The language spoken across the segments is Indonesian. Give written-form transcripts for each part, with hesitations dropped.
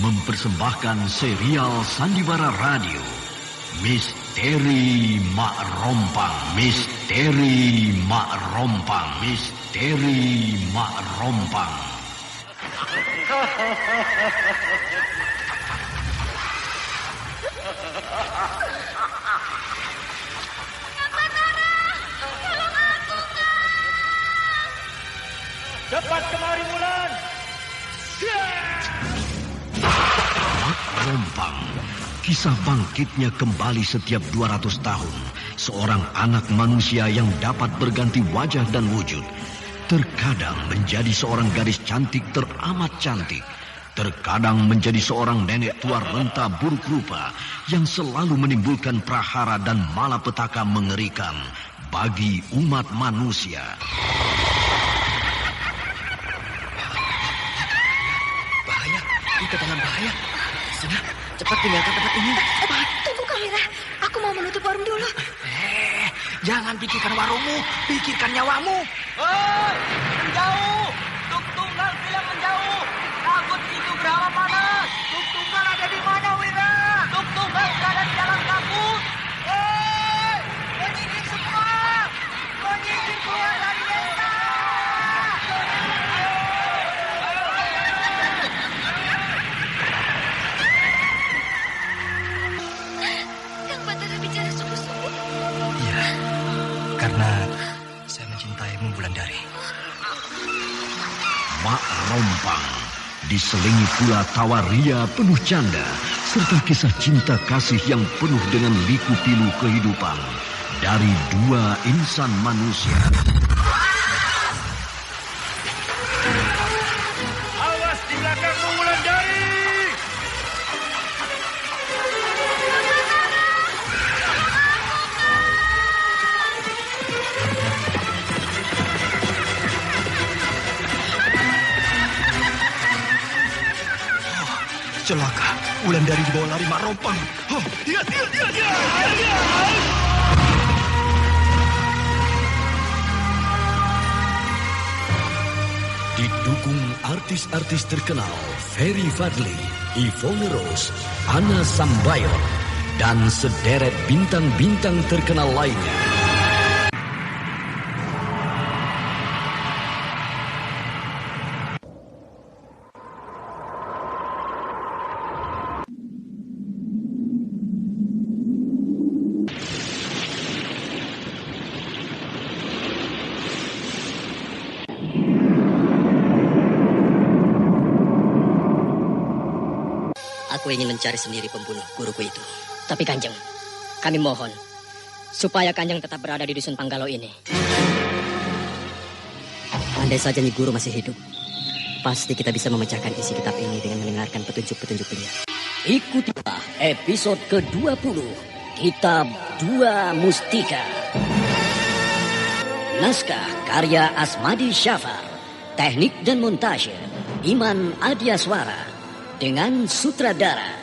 mempersembahkan serial Sandiwara Radio Misteri Mak Rompang. Misteri Mak Rompang. Misteri Mak Rompang. Cepat kemari, Wulan. Mak Rompang. Kisah bangkitnya kembali setiap 200 tahun. Seorang anak manusia yang dapat berganti wajah dan wujud. Terkadang menjadi seorang gadis cantik teramat cantik. Terkadang menjadi seorang nenek tua renta buruk rupa yang selalu menimbulkan prahara dan malapetaka mengerikan bagi umat manusia. Bahaya, kita dalam bahaya. Sudah, cepat tinggalkan tempat ini. Tunggu Kamira, aku mau menutup warung dulu. Jangan pikirkan warungmu, pikirkan nyawamu. Hei, menjauh. Tuk Tunggal bilang menjauh. Takut itu berawa panas. Tuk Tunggal ada di mana, Wira? Tuk Tunggal berada di dalam kabut. Hei, penyihir semua. Penyihir keluar dari desa. Kang Batara bicara sungguh-sungguh. Iya, karena saya mencintaimu, Wulandari. Mak Rompang diselingi pula tawa ria penuh canda serta kisah cinta kasih yang penuh dengan liku-pilu kehidupan dari dua insan manusia. Awas di belakangmu, Wulandari. Celaka, Wulandari dibawa lari Mak Rompang. Dia. Didukung artis-artis terkenal Ferry Fadli, Yvonne Rose, Anna Sambayon, dan sederet bintang-bintang terkenal lainnya. Aku ingin mencari sendiri pembunuh guruku itu. Tapi Kanjeng, kami mohon supaya Kanjeng tetap berada di dusun Panggalo ini. Andai saja Nyi Guru masih hidup, pasti kita bisa memecahkan isi kitab ini dengan mendengarkan petunjuk-petunjuk beliau. Ikutilah episode ke-20, Kitab Dua Mustika. Naskah karya Asmadi Syafar, teknik dan montase Iman Adyaswara. Dengan sutradara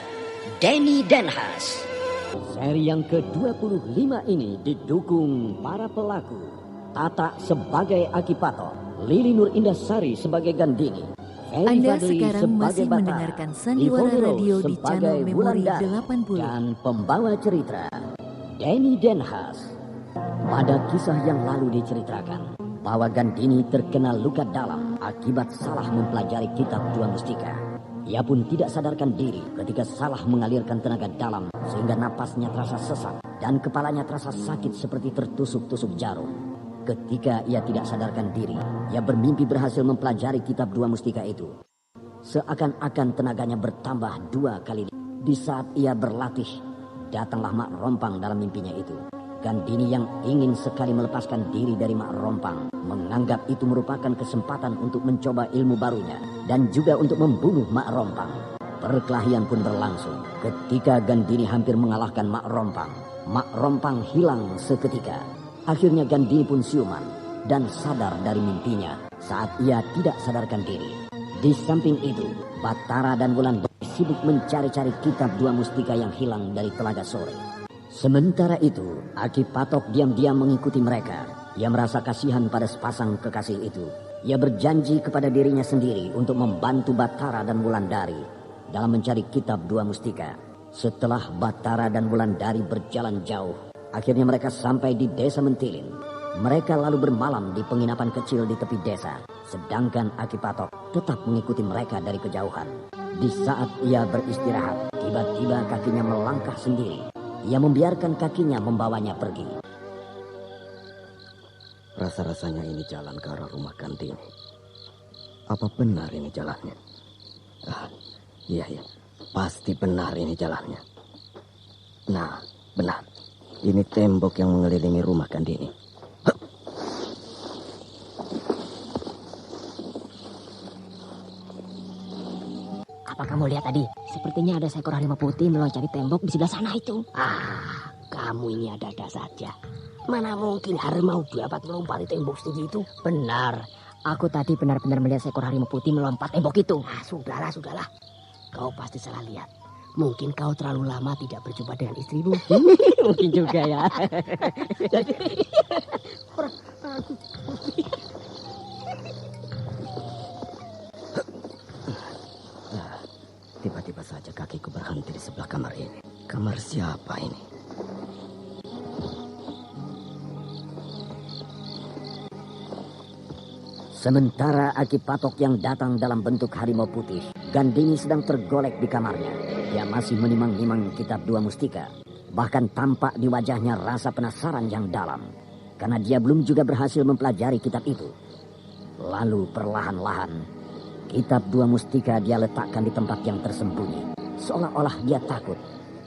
Denny Denhas. Seri yang ke-25 ini didukung para pelaku. Tata sebagai Akipato, Lili Nur Indasari sebagai Gandini, Anda sekarang masih mendengarkan Sandiwara Radio di channel Memori 80. Dan pembawa cerita Denny Denhas. Pada kisah yang lalu diceritakan bahwa Gandini terkena luka dalam akibat salah mempelajari kitab Dua Mustika. Ia pun tidak sadarkan diri ketika salah mengalirkan tenaga dalam sehingga napasnya terasa sesak dan kepalanya terasa sakit seperti tertusuk-tusuk jarum. Ketika ia tidak sadarkan diri, ia bermimpi berhasil mempelajari kitab Dua Mustika itu. Seakan-akan tenaganya bertambah 2 kali. Di saat ia berlatih, datanglah Mak Rompang dalam mimpinya itu. Gandini yang ingin sekali melepaskan diri dari Mak Rompang menganggap itu merupakan kesempatan untuk mencoba ilmu barunya dan juga untuk membunuh Mak Rompang. Perkelahian pun berlangsung. Ketika Gandini hampir mengalahkan Mak Rompang hilang seketika. Akhirnya Gandini pun siuman dan sadar dari mimpinya saat ia tidak sadarkan diri. Di samping itu, Batara dan Wulandari sibuk mencari-cari kitab Dua Mustika yang hilang dari Telaga Sore. Sementara itu, Aki Patok diam-diam mengikuti mereka. Ia merasa kasihan pada sepasang kekasih itu. Ia berjanji kepada dirinya sendiri untuk membantu Batara dan Wulandari. dalam mencari kitab Dua Mustika. Setelah Batara dan Wulandari berjalan jauh, akhirnya mereka sampai di desa Mentilin. Mereka lalu bermalam di penginapan kecil di tepi desa, sedangkan Aki Patok tetap mengikuti mereka dari kejauhan. Di saat ia beristirahat, tiba-tiba kakinya melangkah sendiri. Ia membiarkan kakinya membawanya pergi. Rasa-rasanya ini jalan ke arah rumah Gandini. Apa benar ini jalannya? Iya, pasti benar ini jalannya. Nah, benar. Ini tembok yang mengelilingi rumah Gandini. Apa kamu lihat tadi? Sepertinya ada seekor harimau putih meloncati tembok di sebelah sana itu. Kamu ini ada-ada saja. Mana mungkin harimau dapat melompati tembok setinggi itu? Benar. Aku tadi benar-benar melihat seekor harimau putih melompat tembok itu. Sudahlah. Kau pasti salah lihat. Mungkin kau terlalu lama tidak berjumpa dengan istrimu. Mungkin juga ya. Tiba-tiba saja kakiku berhenti di sebelah kamar ini. Kamar siapa ini? Sementara Aki Patok yang datang dalam bentuk harimau putih, Gandini sedang tergolek di kamarnya. Dia masih menimang-nimang kitab Dua Mustika. Bahkan tampak di wajahnya rasa penasaran yang dalam. Karena dia belum juga berhasil mempelajari kitab itu. Lalu perlahan-lahan, kitab Dua Mustika dia letakkan di tempat yang tersembunyi. Seolah-olah dia takut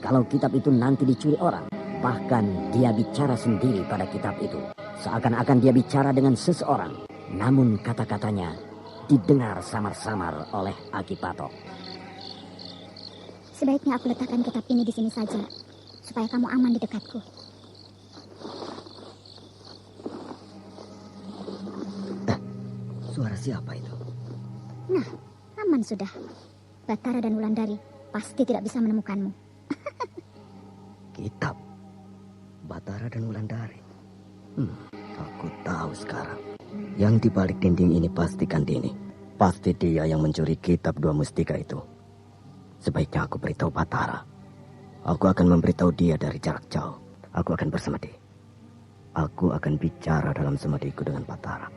kalau kitab itu nanti dicuri orang. Bahkan dia bicara sendiri pada kitab itu. Seakan-akan dia bicara dengan seseorang. Namun kata-katanya didengar samar-samar oleh Aki Patok. Sebaiknya aku letakkan kitab ini di sini saja, supaya kamu aman di dekatku. Suara siapa itu? Nah, aman sudah. Batara dan Wulandari pasti tidak bisa menemukanmu. Kitab Batara dan Wulandari. Aku tahu sekarang. Yang di balik dinding ini pasti Gandini. Pasti dia yang mencuri kitab Dua Mustika itu. Sebaiknya aku beritahu Batara. Aku akan memberitahu dia dari jarak jauh. Aku akan bersemedi. Aku akan bicara dalam semediku dengan Batara.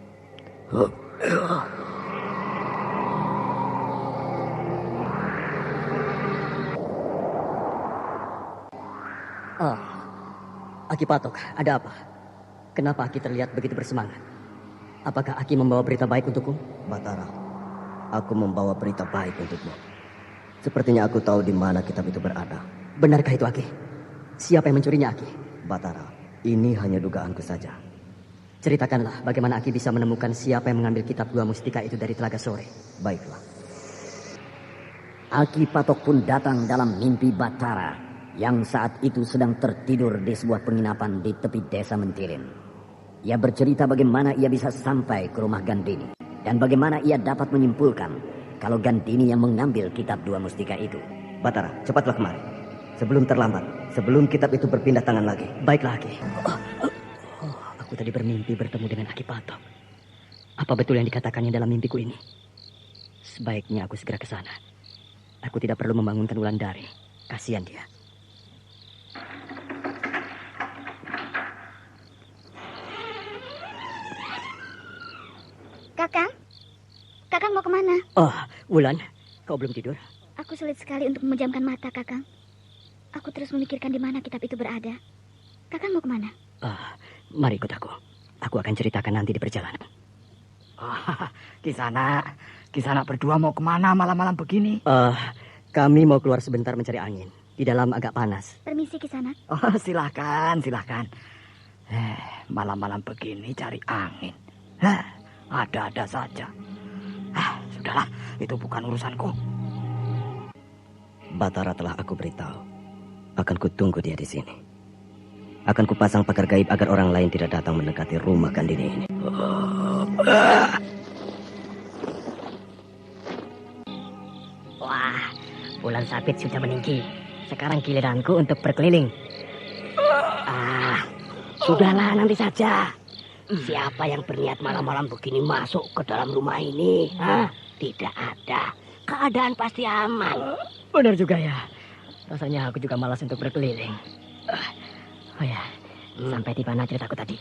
Aki Patok, ada apa? Kenapa Aki terlihat begitu bersemangat? Apakah Aki membawa berita baik untukku? Batara, aku membawa berita baik untukmu. Sepertinya aku tahu di mana kitab itu berada. Benarkah itu, Aki? Siapa yang mencurinya, Aki? Batara, ini hanya dugaanku saja. Ceritakanlah bagaimana Aki bisa menemukan siapa yang mengambil kitab Dua Mustika itu dari Telaga Sore. Baiklah. Aki Patok pun datang dalam mimpi Batara yang saat itu sedang tertidur di sebuah penginapan di tepi desa Mentilin. Ia bercerita bagaimana ia bisa sampai ke rumah Gandini dan bagaimana ia dapat menyimpulkan kalau Gandini yang mengambil kitab Dua Mustika itu. Batara, cepatlah kemari. Sebelum terlambat, sebelum kitab itu berpindah tangan lagi. Baiklah, Aki. Aku tadi bermimpi bertemu dengan Aki Patok. Apa betul yang dikatakannya dalam mimpiku ini? Sebaiknya aku segera ke sana. Aku tidak perlu membangunkan Wulandari. Kasihan dia. Kakang mau kemana? Wulan, kau belum tidur? Aku sulit sekali untuk memejamkan mata, Kakang. Aku terus memikirkan di mana kitab itu berada. Kakang mau kemana? Mari ikut aku. Aku akan ceritakan nanti di perjalanan. Kisanak berdua mau kemana malam-malam begini? Kami mau keluar sebentar mencari angin. Di dalam agak panas. Permisi, Kisanak. Silakan. Malam-malam begini cari angin. Ada-ada saja. Sudahlah, itu bukan urusanku. Batara telah aku beritahu. Akan kutunggu dia di sini. Akan kupasang pagar gaib agar orang lain tidak datang mendekati rumah Gandini ini. Wah, bulan sabit sudah meninggi. Sekarang giliranku untuk berkeliling. Sudahlah, nanti saja. Siapa yang berniat malam-malam begini masuk ke dalam rumah ini? Tidak ada. Keadaan pasti aman. Benar juga ya. Rasanya aku juga malas untuk berkeliling. Oh ya, sampai di mana ceritaku tadi?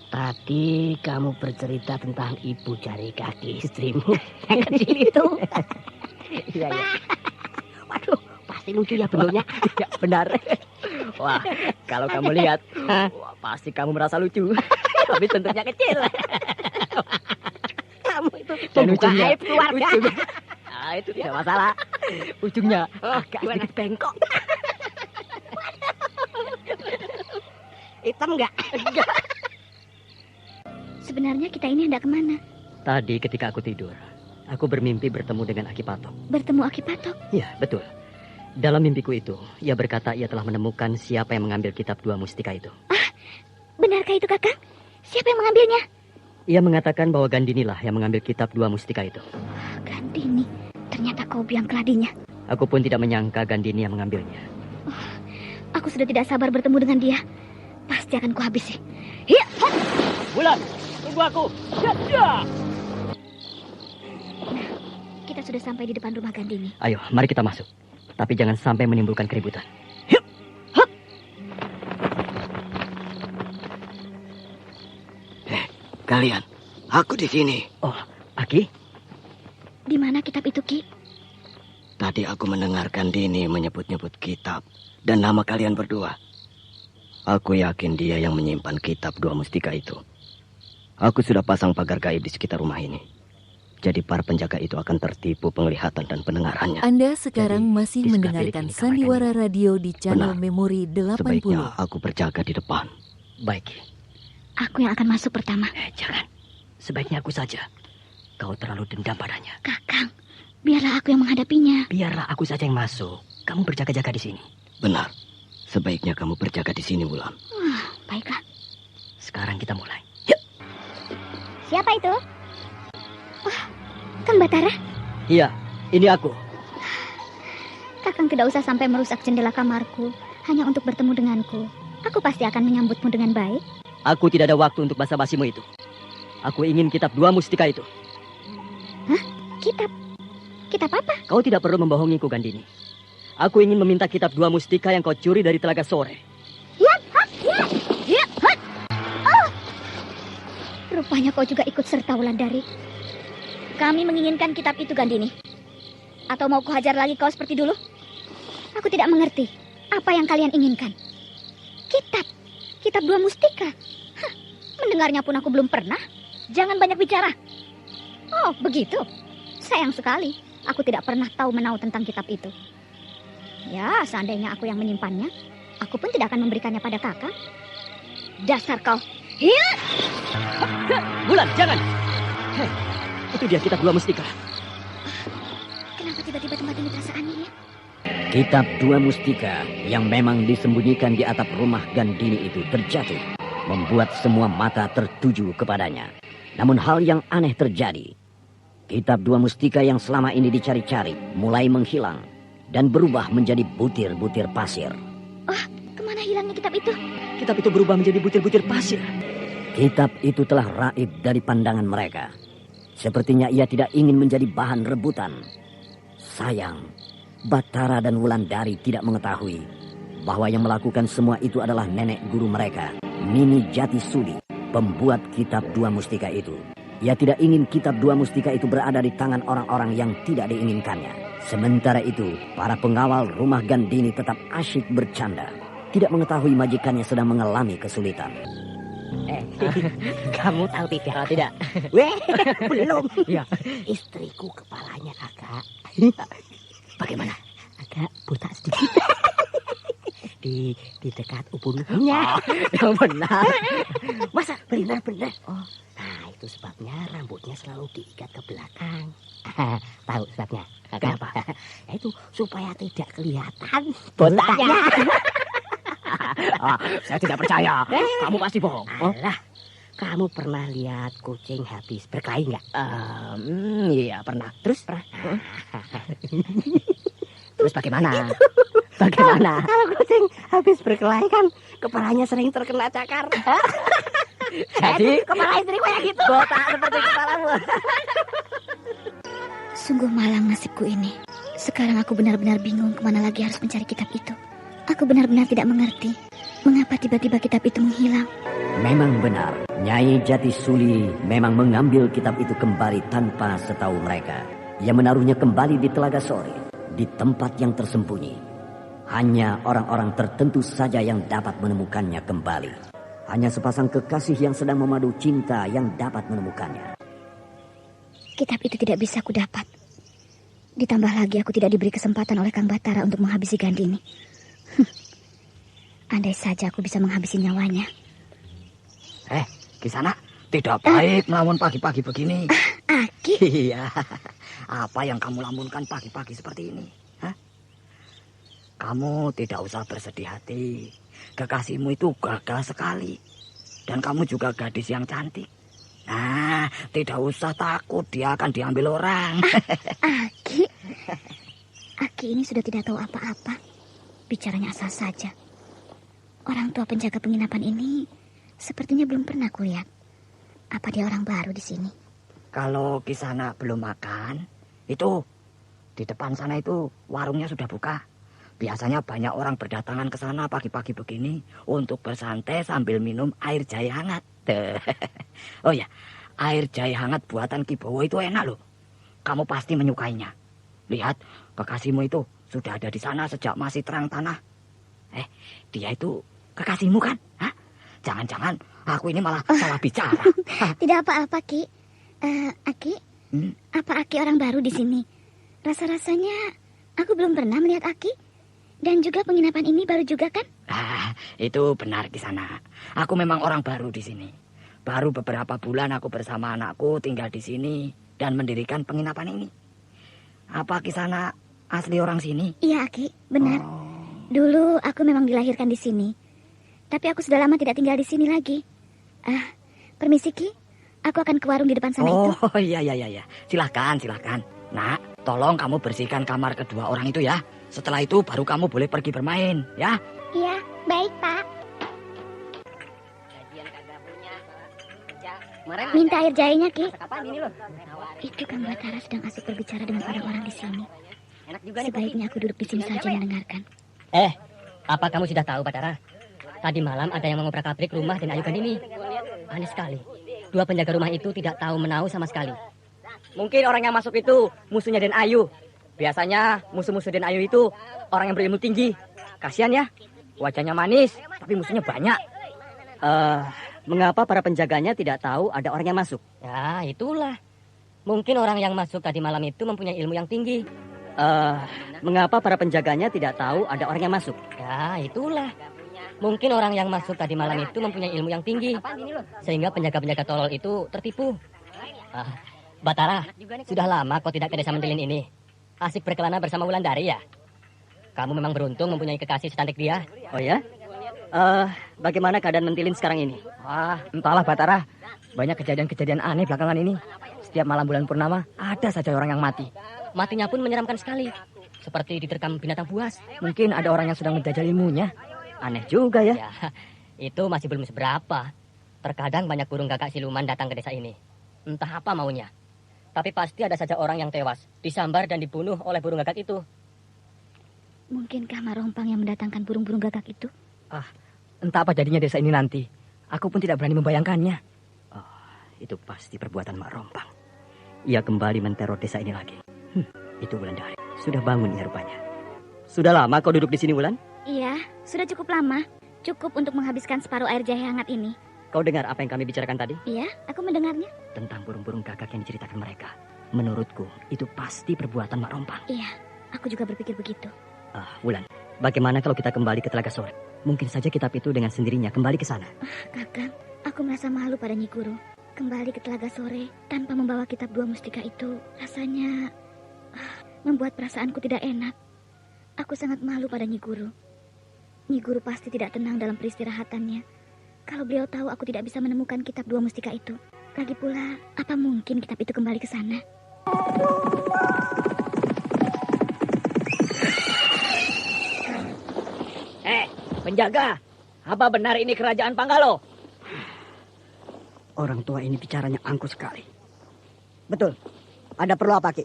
Tadi kamu bercerita tentang ibu jari kaki istrimu yang kecil itu. Iya. Waduh, pasti lucu ya bentuknya. Ya, benar. Wah, kalau kamu lihat, pasti kamu merasa lucu. Tapi bentuknya kecil. Kamu itu membuka aib keluarga. Nah, itu tidak masalah. Ujungnya agak sedikit bengkok. Hitam enggak? Sebenarnya kita ini hendak kemana? Tadi ketika aku tidur, aku bermimpi bertemu dengan Aki Patok. Bertemu Aki Patok? Iya, betul. Dalam mimpiku itu, ia berkata ia telah menemukan siapa yang mengambil kitab dua mustika itu. Ah, benarkah itu Kakang? Siapa yang mengambilnya? Ia mengatakan bahwa Gandini lah yang mengambil kitab dua mustika itu. Gandini? Ternyata kau biang keladinya. Aku pun tidak menyangka Gandini yang mengambilnya. Aku sudah tidak sabar bertemu dengan dia. Pasti akan kuhabisi. Hiya! Bulan, tunggu aku. Ya. Nah, kita sudah sampai di depan rumah Gandini. Ayo, mari kita masuk. Tapi jangan sampai menimbulkan keributan. Kalian, aku di sini. Oh, Aki? Di mana kitab itu, Ki? Tadi aku mendengarkan Dini menyebut-nyebut kitab dan nama kalian berdua. Aku yakin dia yang menyimpan kitab dua mustika itu. Aku sudah pasang pagar gaib di sekitar rumah ini. Jadi para penjaga itu akan tertipu penglihatan dan pendengarannya. Anda sekarang masih mendengarkan Sandiwara Radio di channel Memori 80. Sebaiknya aku berjaga di depan. Baik. Aku yang akan masuk pertama. Jangan. Sebaiknya aku saja. Kau terlalu dendam padanya. Kakang, biarlah aku yang menghadapinya. Biarlah aku saja yang masuk. Kamu berjaga-jaga di sini. Benar. Sebaiknya kamu berjaga di sini, Wulan. Baiklah. Sekarang kita mulai. Yuk. Siapa itu? Kang Batara? Iya, ini aku. Kakang tidak usah sampai merusak jendela kamarku hanya untuk bertemu denganku. Aku pasti akan menyambutmu dengan baik. Aku tidak ada waktu untuk basa-basimu itu. Aku ingin kitab dua mustika itu. Hah? Kitab? Kitab apa? Kau tidak perlu membohongiku, Gandini. Aku ingin meminta kitab dua mustika yang kau curi dari Telaga Sore. Rupanya kau juga ikut serta Wulandari. Kami menginginkan kitab itu, Gandini. Atau mau kuhajar lagi kau seperti dulu? Aku tidak mengerti apa yang kalian inginkan. Kitab dua mustika. Mendengarnya pun aku belum pernah. Jangan banyak bicara. Oh, begitu. Sayang sekali. Aku tidak pernah tahu menau tentang kitab itu. Ya, seandainya aku yang menyimpannya, aku pun tidak akan memberikannya pada kakak. Dasar kau. Hiya! Bulan, jangan. Hei, itu dia kitab dua mustika. Kenapa tiba-tiba tempat ini terasa aneh ya? Kitab dua mustika yang memang disembunyikan di atap rumah Gandini itu terjatuh, membuat semua mata tertuju kepadanya. Namun hal yang aneh terjadi. Kitab dua mustika yang selama ini dicari-cari mulai menghilang dan berubah menjadi butir-butir pasir. Oh, kemana hilangnya kitab itu? Kitab itu berubah menjadi butir-butir pasir. Kitab itu telah raib dari pandangan mereka. Sepertinya ia tidak ingin menjadi bahan rebutan. Sayang, Batara dan Wulandari tidak mengetahui bahwa yang melakukan semua itu adalah nenek guru mereka, Nini Jatisudi, pembuat kitab dua mustika itu. Ia tidak ingin kitab dua mustika itu berada di tangan orang-orang yang tidak diinginkannya. Sementara itu, para pengawal rumah Gandini tetap asyik bercanda, tidak mengetahui majikannya sedang mengalami kesulitan. Kamu tahu tidak? Tidak. Weh, belum. Ya. Istriku kepalanya agak... Bagaimana? Agak buta sedikit. di dekat ubun-ubunnya. Yang benar. Masa benar-benar? Oh, nah itu sebabnya rambutnya selalu diikat ke belakang. Tahu sebabnya? Kenapa? Itu supaya tidak kelihatan botaknya. Saya tidak percaya. Kamu pasti bohong. Alah, kamu pernah lihat kucing habis berkelahi nggak? Iya, pernah. Terus pernah? Terus bagaimana? Bagaimana? Kalau kucing habis berkelahi kan kepalanya sering terkena cakar. Jadi kepala istriku kayak gitu. botak seperti kepalamu. Sungguh malang nasibku ini. Sekarang aku benar-benar bingung kemana lagi harus mencari kitab itu. Aku benar-benar tidak mengerti mengapa tiba-tiba kitab itu menghilang. Memang benar, Nyai Jatisuli memang mengambil kitab itu kembali tanpa setahu mereka. Ia menaruhnya kembali di Telaga Sore, di tempat yang tersembunyi. Hanya orang-orang tertentu saja yang dapat menemukannya kembali. Hanya sepasang kekasih yang sedang memadu cinta yang dapat menemukannya. Kitab itu tidak bisa aku dapat. Ditambah lagi aku tidak diberi kesempatan oleh Kang Batara untuk menghabisi Gandini. Andai saja aku bisa menghabisi nyawanya. Kisana, tidak baik melamun pagi-pagi begini. Aki? Iya, apa yang kamu lamunkan pagi-pagi seperti ini? Hah? Kamu tidak usah bersedih hati. Kekasihmu itu gagal sekali. Dan kamu juga gadis yang cantik. Nah, tidak usah takut dia akan diambil orang. Aki? Aki ini sudah tidak tahu apa-apa. Bicaranya asal saja. Orang tua penjaga penginapan ini sepertinya belum pernah kulihat. Apa dia orang baru di sini? Kalau Kisana belum makan, itu di depan sana itu warungnya sudah buka. Biasanya banyak orang berdatangan ke sana pagi-pagi begini untuk bersantai sambil minum air jahe hangat. Oh ya, air jahe hangat buatan Ki Bowo itu enak loh. Kamu pasti menyukainya. Lihat, kekasihmu itu sudah ada di sana sejak masih terang tanah. Dia itu kekasihmu kan? Hah? Jangan-jangan aku ini malah salah bicara. Tidak apa-apa, Ki. Aki, apa Aki orang baru di sini? Rasa-rasanya aku belum pernah melihat Aki. Dan juga penginapan ini baru juga kan? Itu benar Kisana. Aku memang orang baru di sini. Baru beberapa bulan aku bersama anakku tinggal di sini dan mendirikan penginapan ini. Apa Kisana asli orang sini? Iya, Aki, benar. Dulu aku memang dilahirkan di sini. Tapi aku sudah lama tidak tinggal di sini lagi. Permisi, Ki. Aku akan ke warung di depan sana itu. Oh, iya. Silahkan. Nak, tolong kamu bersihkan kamar kedua orang itu ya. Setelah itu baru kamu boleh pergi bermain, ya? Iya, baik, Pak. Minta air jahenya, Ki. Itu Kang Batara sedang asik berbicara dengan orang-orang di sini. Sebaiknya aku duduk di sini saja mendengarkan. Apa kamu sudah tahu, Batara? Tadi malam ada yang mengobrak-abrik rumah Den Ayu Gandini. Aneh sekali. Dua penjaga rumah itu tidak tahu menau sama sekali. Mungkin orang yang masuk itu musuhnya Den Ayu. Biasanya musuh-musuh Den Ayu itu orang yang berilmu tinggi. Kasihan ya, wajahnya manis, tapi musuhnya banyak. Mengapa para penjaganya tidak tahu ada orang yang masuk? Ya, itulah. Mungkin orang yang masuk tadi malam itu mempunyai ilmu yang tinggi. Mengapa para penjaganya tidak tahu ada orang yang masuk? Ya, itulah. Mungkin orang yang masuk tadi malam itu mempunyai ilmu yang tinggi. Sehingga penjaga-penjaga tolol itu tertipu. Batara, sudah lama kau tidak ke desa Mentilin ini. Asik berkelana bersama Wulandari ya? Kamu memang beruntung mempunyai kekasih secantik dia. Oh ya? Bagaimana keadaan Mentilin sekarang ini? Entahlah Batara. Banyak kejadian-kejadian aneh belakangan ini. Setiap malam bulan purnama ada saja orang yang mati. Matinya pun menyeramkan sekali. Seperti diterkam binatang buas. Mungkin ada orang yang sedang menjajal ilmunya. Aneh juga ya. Itu masih belum seberapa. Terkadang banyak burung gagak siluman datang ke desa ini. Entah apa maunya. Tapi pasti ada saja orang yang tewas, disambar dan dibunuh oleh burung gagak itu. Mungkinkah Marompang yang mendatangkan burung-burung gagak itu? Entah apa jadinya desa ini nanti. Aku pun tidak berani membayangkannya. Itu pasti perbuatan Marompang. Ia kembali menteror desa ini lagi. Itu Wulandari. Sudah bangun ya rupanya. Sudah lama kau duduk di sini, Wulan? Iya, sudah cukup lama. Cukup untuk menghabiskan separuh air jahe hangat ini. Kau dengar apa yang kami bicarakan tadi? Iya, aku mendengarnya. Tentang burung-burung gagak yang diceritakan mereka. Menurutku, itu pasti perbuatan Mak Rompang. Iya, aku juga berpikir begitu. Wulan, bagaimana kalau kita kembali ke Telaga Sore? Mungkin saja kitab itu dengan sendirinya kembali ke sana. Kakang, aku merasa malu pada Nyi Guru. Kembali ke Telaga Sore tanpa membawa kitab dua mustika itu, rasanya membuat perasaanku tidak enak. Aku sangat malu pada Nyi Guru. Nyi Guru pasti tidak tenang dalam peristirahatannya. Kalau beliau tahu aku tidak bisa menemukan kitab dua mustika itu. Lagi pula, apa mungkin kitab itu kembali ke sana? Penjaga, apa benar ini kerajaan Panggalo? Orang tua ini bicaranya angkuh sekali. Betul. Ada perlu apa, Ki?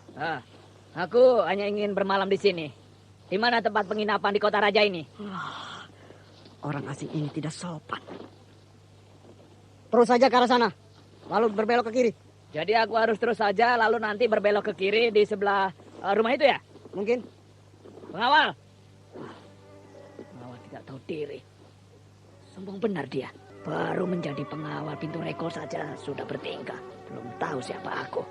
Aku hanya ingin bermalam di sini. Di mana tempat penginapan di kota raja ini? Orang asing ini tidak sopan. Terus saja ke arah sana, lalu berbelok ke kiri. Jadi aku harus terus saja, lalu nanti berbelok ke kiri di sebelah rumah itu ya? Mungkin. Pengawal. Pengawal tidak tahu diri. Sombong benar dia. Baru menjadi pengawal pintu rekor saja sudah bertingkah. Belum tahu siapa aku.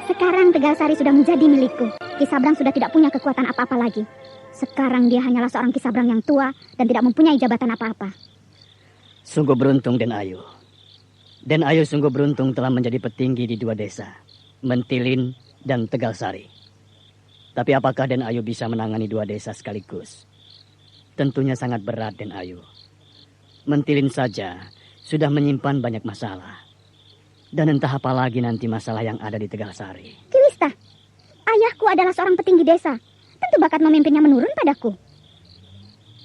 Sekarang Tegalsari sudah menjadi milikku. Ki Sabrang sudah tidak punya kekuatan apa-apa lagi. Sekarang dia hanyalah seorang Ki Sabrang yang tua dan tidak mempunyai jabatan apa-apa. Sungguh beruntung Den Ayu. Den Ayu sungguh beruntung telah menjadi petinggi di 2 desa, Mentilin dan Tegalsari. Tapi apakah Den Ayu bisa menangani 2 desa sekaligus? Tentunya sangat berat, Den Ayu. Mentilin saja sudah menyimpan banyak masalah. Dan entah apa lagi nanti masalah yang ada di Tegalsari. Kilista, ayahku adalah seorang petinggi desa. Tentu bakat memimpinnya menurun padaku.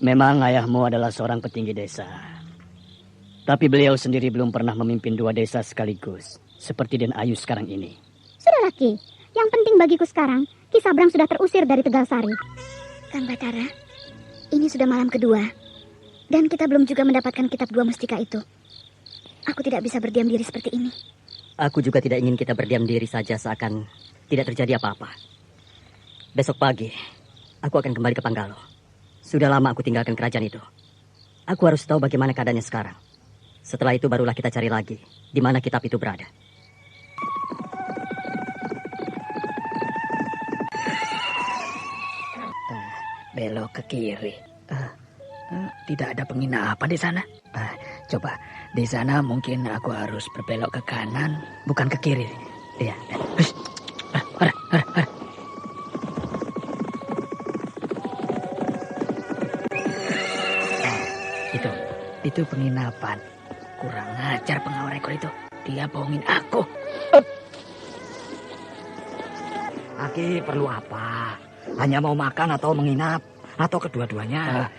Memang ayahmu adalah seorang petinggi desa. Tapi beliau sendiri belum pernah memimpin 2 desa sekaligus. Seperti Den Ayu sekarang ini. Sudahlah Ki, yang penting bagiku sekarang, Ki Sabrang sudah terusir dari Tegalsari. Kang Batara, ini sudah malam kedua. Dan kita belum juga mendapatkan kitab 2 mustika itu. Aku tidak bisa berdiam diri seperti ini. Aku juga tidak ingin kita berdiam diri saja seakan tidak terjadi apa-apa. Besok pagi, aku akan kembali ke Panggalo. Sudah lama aku tinggalkan kerajaan itu. Aku harus tahu bagaimana keadaannya sekarang. Setelah itu barulah kita cari lagi di mana kitab itu berada. Belok ke kiri. Tidak ada penginapan di sana. Coba di sana mungkin aku harus berbelok ke kanan, bukan ke kiri. Iya. Itu penginapan. Kurang ajar pengawal rekor itu. Dia bohongin aku. Aki perlu apa? Hanya mau makan atau menginap? Atau kedua-duanya?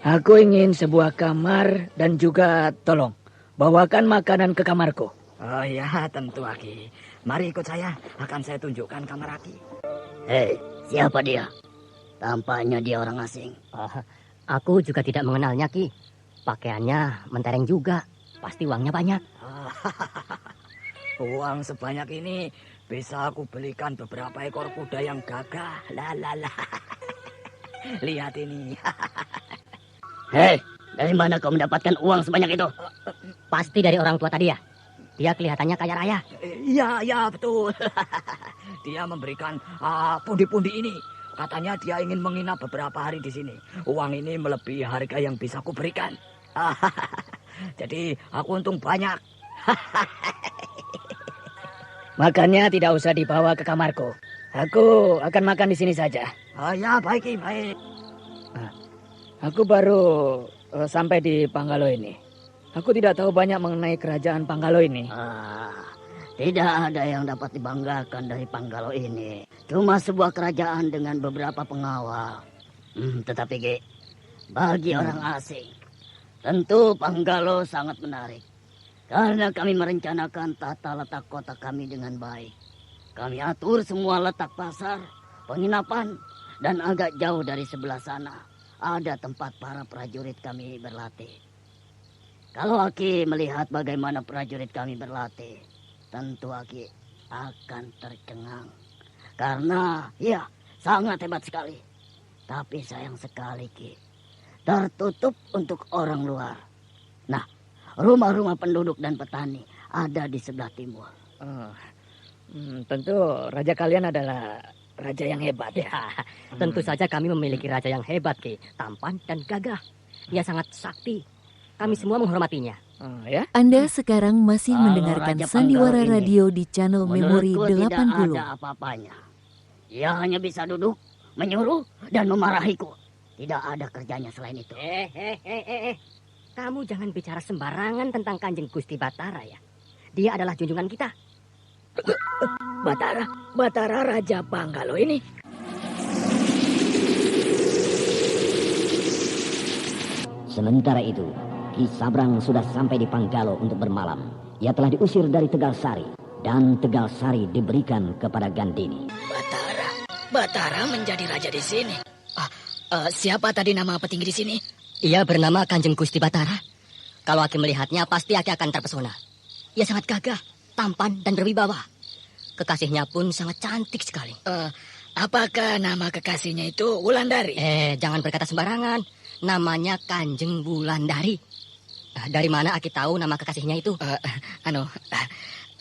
Aku ingin sebuah kamar dan juga tolong bawakan makanan ke kamarku. Oh ya, tentu Aki. Mari ikut saya, akan saya tunjukkan kamar Aki. Hei, siapa dia? Tampaknya dia orang asing. Aku juga tidak mengenalnya, Ki. Pakaiannya mentereng juga. Pasti uangnya banyak. Uang sebanyak ini bisa aku belikan beberapa ekor kuda yang gagah. Lalala. Lihat ini. Hei, dari mana kau mendapatkan uang sebanyak itu? Pasti dari orang tua tadi ya? Dia kelihatannya kaya raya. Iya, betul. Dia memberikan pundi-pundi ini. Katanya dia ingin menginap beberapa hari di sini. Uang ini melebihi harga yang bisa aku berikan. Jadi aku untung banyak. Makannya tidak usah dibawa ke kamarku. Aku akan makan di sini saja. Ya, baik. Aku baru sampai di Panggalo ini. Aku tidak tahu banyak mengenai kerajaan Panggalo ini. Tidak ada yang dapat dibanggakan dari Panggalo ini. Cuma sebuah kerajaan dengan beberapa pengawal. Tetapi Ki, bagi orang asing, tentu Panggalo sangat menarik. Karena kami merencanakan tata letak kota kami dengan baik. Kami atur semua letak pasar, penginapan, dan agak jauh dari sebelah sana ada tempat para prajurit kami berlatih. Kalau Aki melihat bagaimana prajurit kami berlatih, tentu Aki akan tercengang. Karena ya sangat hebat sekali. Tapi sayang sekali Ki, tertutup untuk orang luar. Nah, rumah-rumah penduduk dan petani ada di sebelah timur. Tentu raja kalian adalah raja yang hebat ya. Tentu saja kami memiliki raja yang hebat, Ki. Tampan dan gagah. Dia sangat sakti. Kami semua menghormatinya. Ya? Anda sekarang masih mendengarkan Sandiwara Radio di channel Memori 80. Tidak ada apa-apanya. Dia hanya bisa duduk, menyuruh, dan memarahiku. Tidak ada kerjanya selain itu. Kamu jangan bicara sembarangan tentang Kanjeng Gusti Batara ya. Dia adalah junjungan kita. Batara Raja Panggalo ini. Sementara itu, Ki Sabrang sudah sampai di Panggalo untuk bermalam. Ia telah diusir dari Tegalsari dan Tegal Sari diberikan kepada Gandini. Batara menjadi raja di sini. Siapa tadi nama petinggi di sini? Ia bernama Kanjeng Gusti Batara. Kalau Aki melihatnya, pasti Aki akan terpesona. Ia sangat gagah, tampan, dan berwibawa. Kekasihnya pun sangat cantik sekali. Apakah nama kekasihnya itu Wulandari? Jangan berkata sembarangan. Namanya Kanjeng Wulandari. Dari mana Aki tahu nama kekasihnya itu?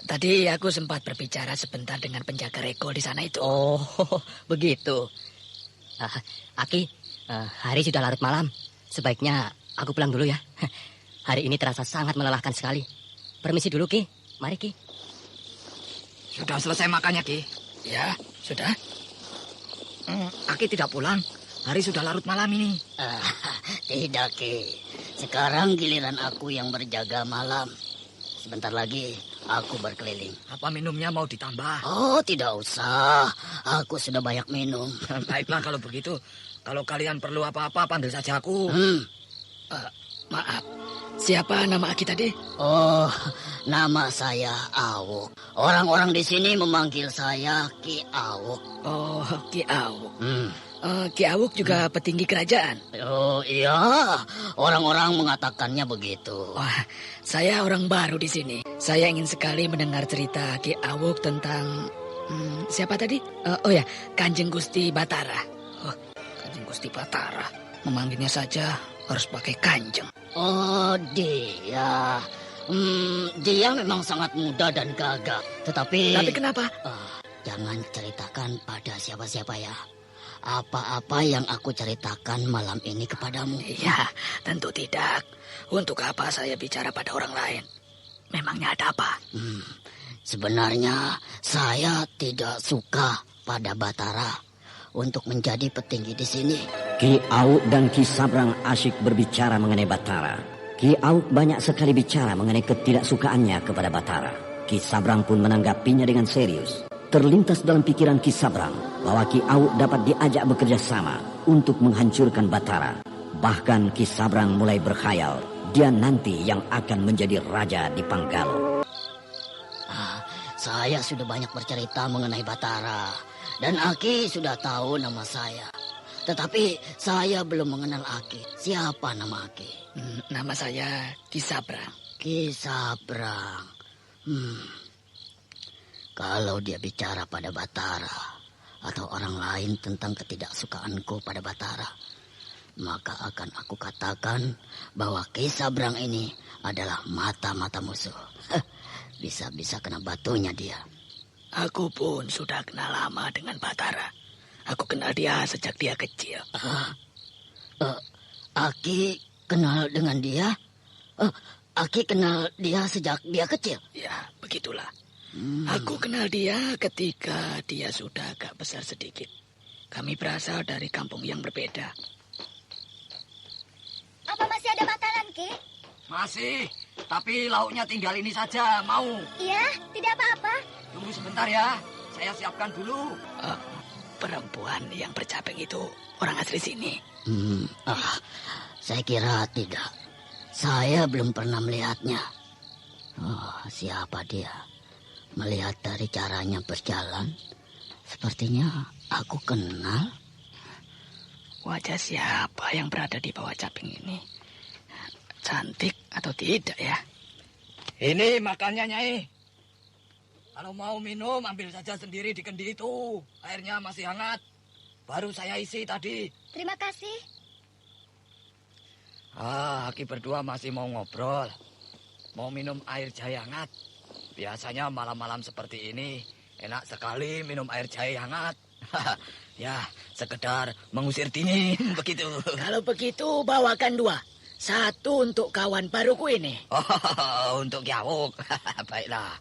Tadi aku sempat berbicara sebentar dengan penjaga Reko di sana itu. Oh, begitu. Aki, hari sudah larut malam. Sebaiknya aku pulang dulu ya. Hari ini terasa sangat melelahkan sekali. Permisi dulu, Ki. Mari, Ki. Sudah selesai makannya, Ki? Ya, sudah. Aki tidak pulang. Hari sudah larut malam ini. Tidak, Ki. Sekarang giliran aku yang berjaga malam. Sebentar lagi aku berkeliling. Apa minumnya mau ditambah? Oh, tidak usah. Aku sudah banyak minum. Baiklah kalau begitu. Kalau kalian perlu apa-apa, panggil saja aku. Maaf, siapa nama Aki tadi? Oh, nama saya Awuk. Orang-orang di sini memanggil saya Ki Awuk. Oh, Ki Awuk. Ki Awuk juga petinggi kerajaan. Oh iya, orang-orang mengatakannya begitu. Wah, saya orang baru di sini. Saya ingin sekali mendengar cerita Ki Awuk tentang siapa tadi? Kanjeng Gusti Batara. Oh, Kanjeng Gusti Batara. Memanggilnya saja harus pakai kanjeng. Oh, dia. Dia memang sangat muda dan gagah. Tapi kenapa? Jangan ceritakan pada siapa-siapa ya. Apa-apa yang aku ceritakan malam ini kepadamu. Iya, tentu tidak. Untuk apa saya bicara pada orang lain? Memangnya ada apa? Sebenarnya saya tidak suka pada Batara untuk menjadi petinggi di sini. Ki Awuk dan Ki Sabrang asyik berbicara mengenai Batara. Ki Awuk banyak sekali bicara mengenai ketidaksukaannya kepada Batara. Ki Sabrang pun menanggapinya dengan serius. Terlintas dalam pikiran Ki Sabrang bahwa Ki Awuk dapat diajak bekerja sama untuk menghancurkan Batara. Bahkan Ki Sabrang mulai berkhayal dia nanti yang akan menjadi raja di Panggalo. Saya sudah banyak bercerita mengenai Batara dan Aki sudah tahu nama saya. Tetapi saya belum mengenal Aki. Siapa nama Aki? Nama saya Ki Sabrang. Ki Sabrang. Kalau dia bicara pada Batara atau orang lain tentang ketidaksukaanku pada Batara, maka akan aku katakan bahwa Ki Sabrang ini adalah mata-mata musuh. Bisa-bisa kena batunya dia. Aku pun sudah kenal lama dengan Batara. Aku kenal dia sejak dia kecil. Aki kenal dengan dia? Aki kenal dia sejak dia kecil? Ya, begitulah. Aku kenal dia ketika dia sudah agak besar sedikit. Kami berasal dari kampung yang berbeda. Apa masih ada makanan, Ki? Masih, tapi lauknya tinggal ini saja, mau? Iya, tidak apa-apa. Tunggu sebentar ya, saya siapkan dulu. Perempuan yang bercapeng itu orang asli sini. Saya kira tidak. Saya belum pernah melihatnya. Siapa dia? Melihat dari caranya berjalan, sepertinya aku kenal. Wajah siapa yang berada di bawah caping ini? Cantik atau tidak ya? Ini makannya, Nyai. Kalau mau minum, ambil saja sendiri di kendi itu. Airnya masih hangat. Baru saya isi tadi. Terima kasih. Aki berdua masih mau ngobrol. Mau minum air jahe hangat. Biasanya malam-malam seperti ini enak sekali minum air jahe hangat. Ya, sekedar mengusir dingin begitu. Kalau begitu bawakan 2. 1 untuk kawan baruku ini. Untuk Ki Awuk. Baiklah.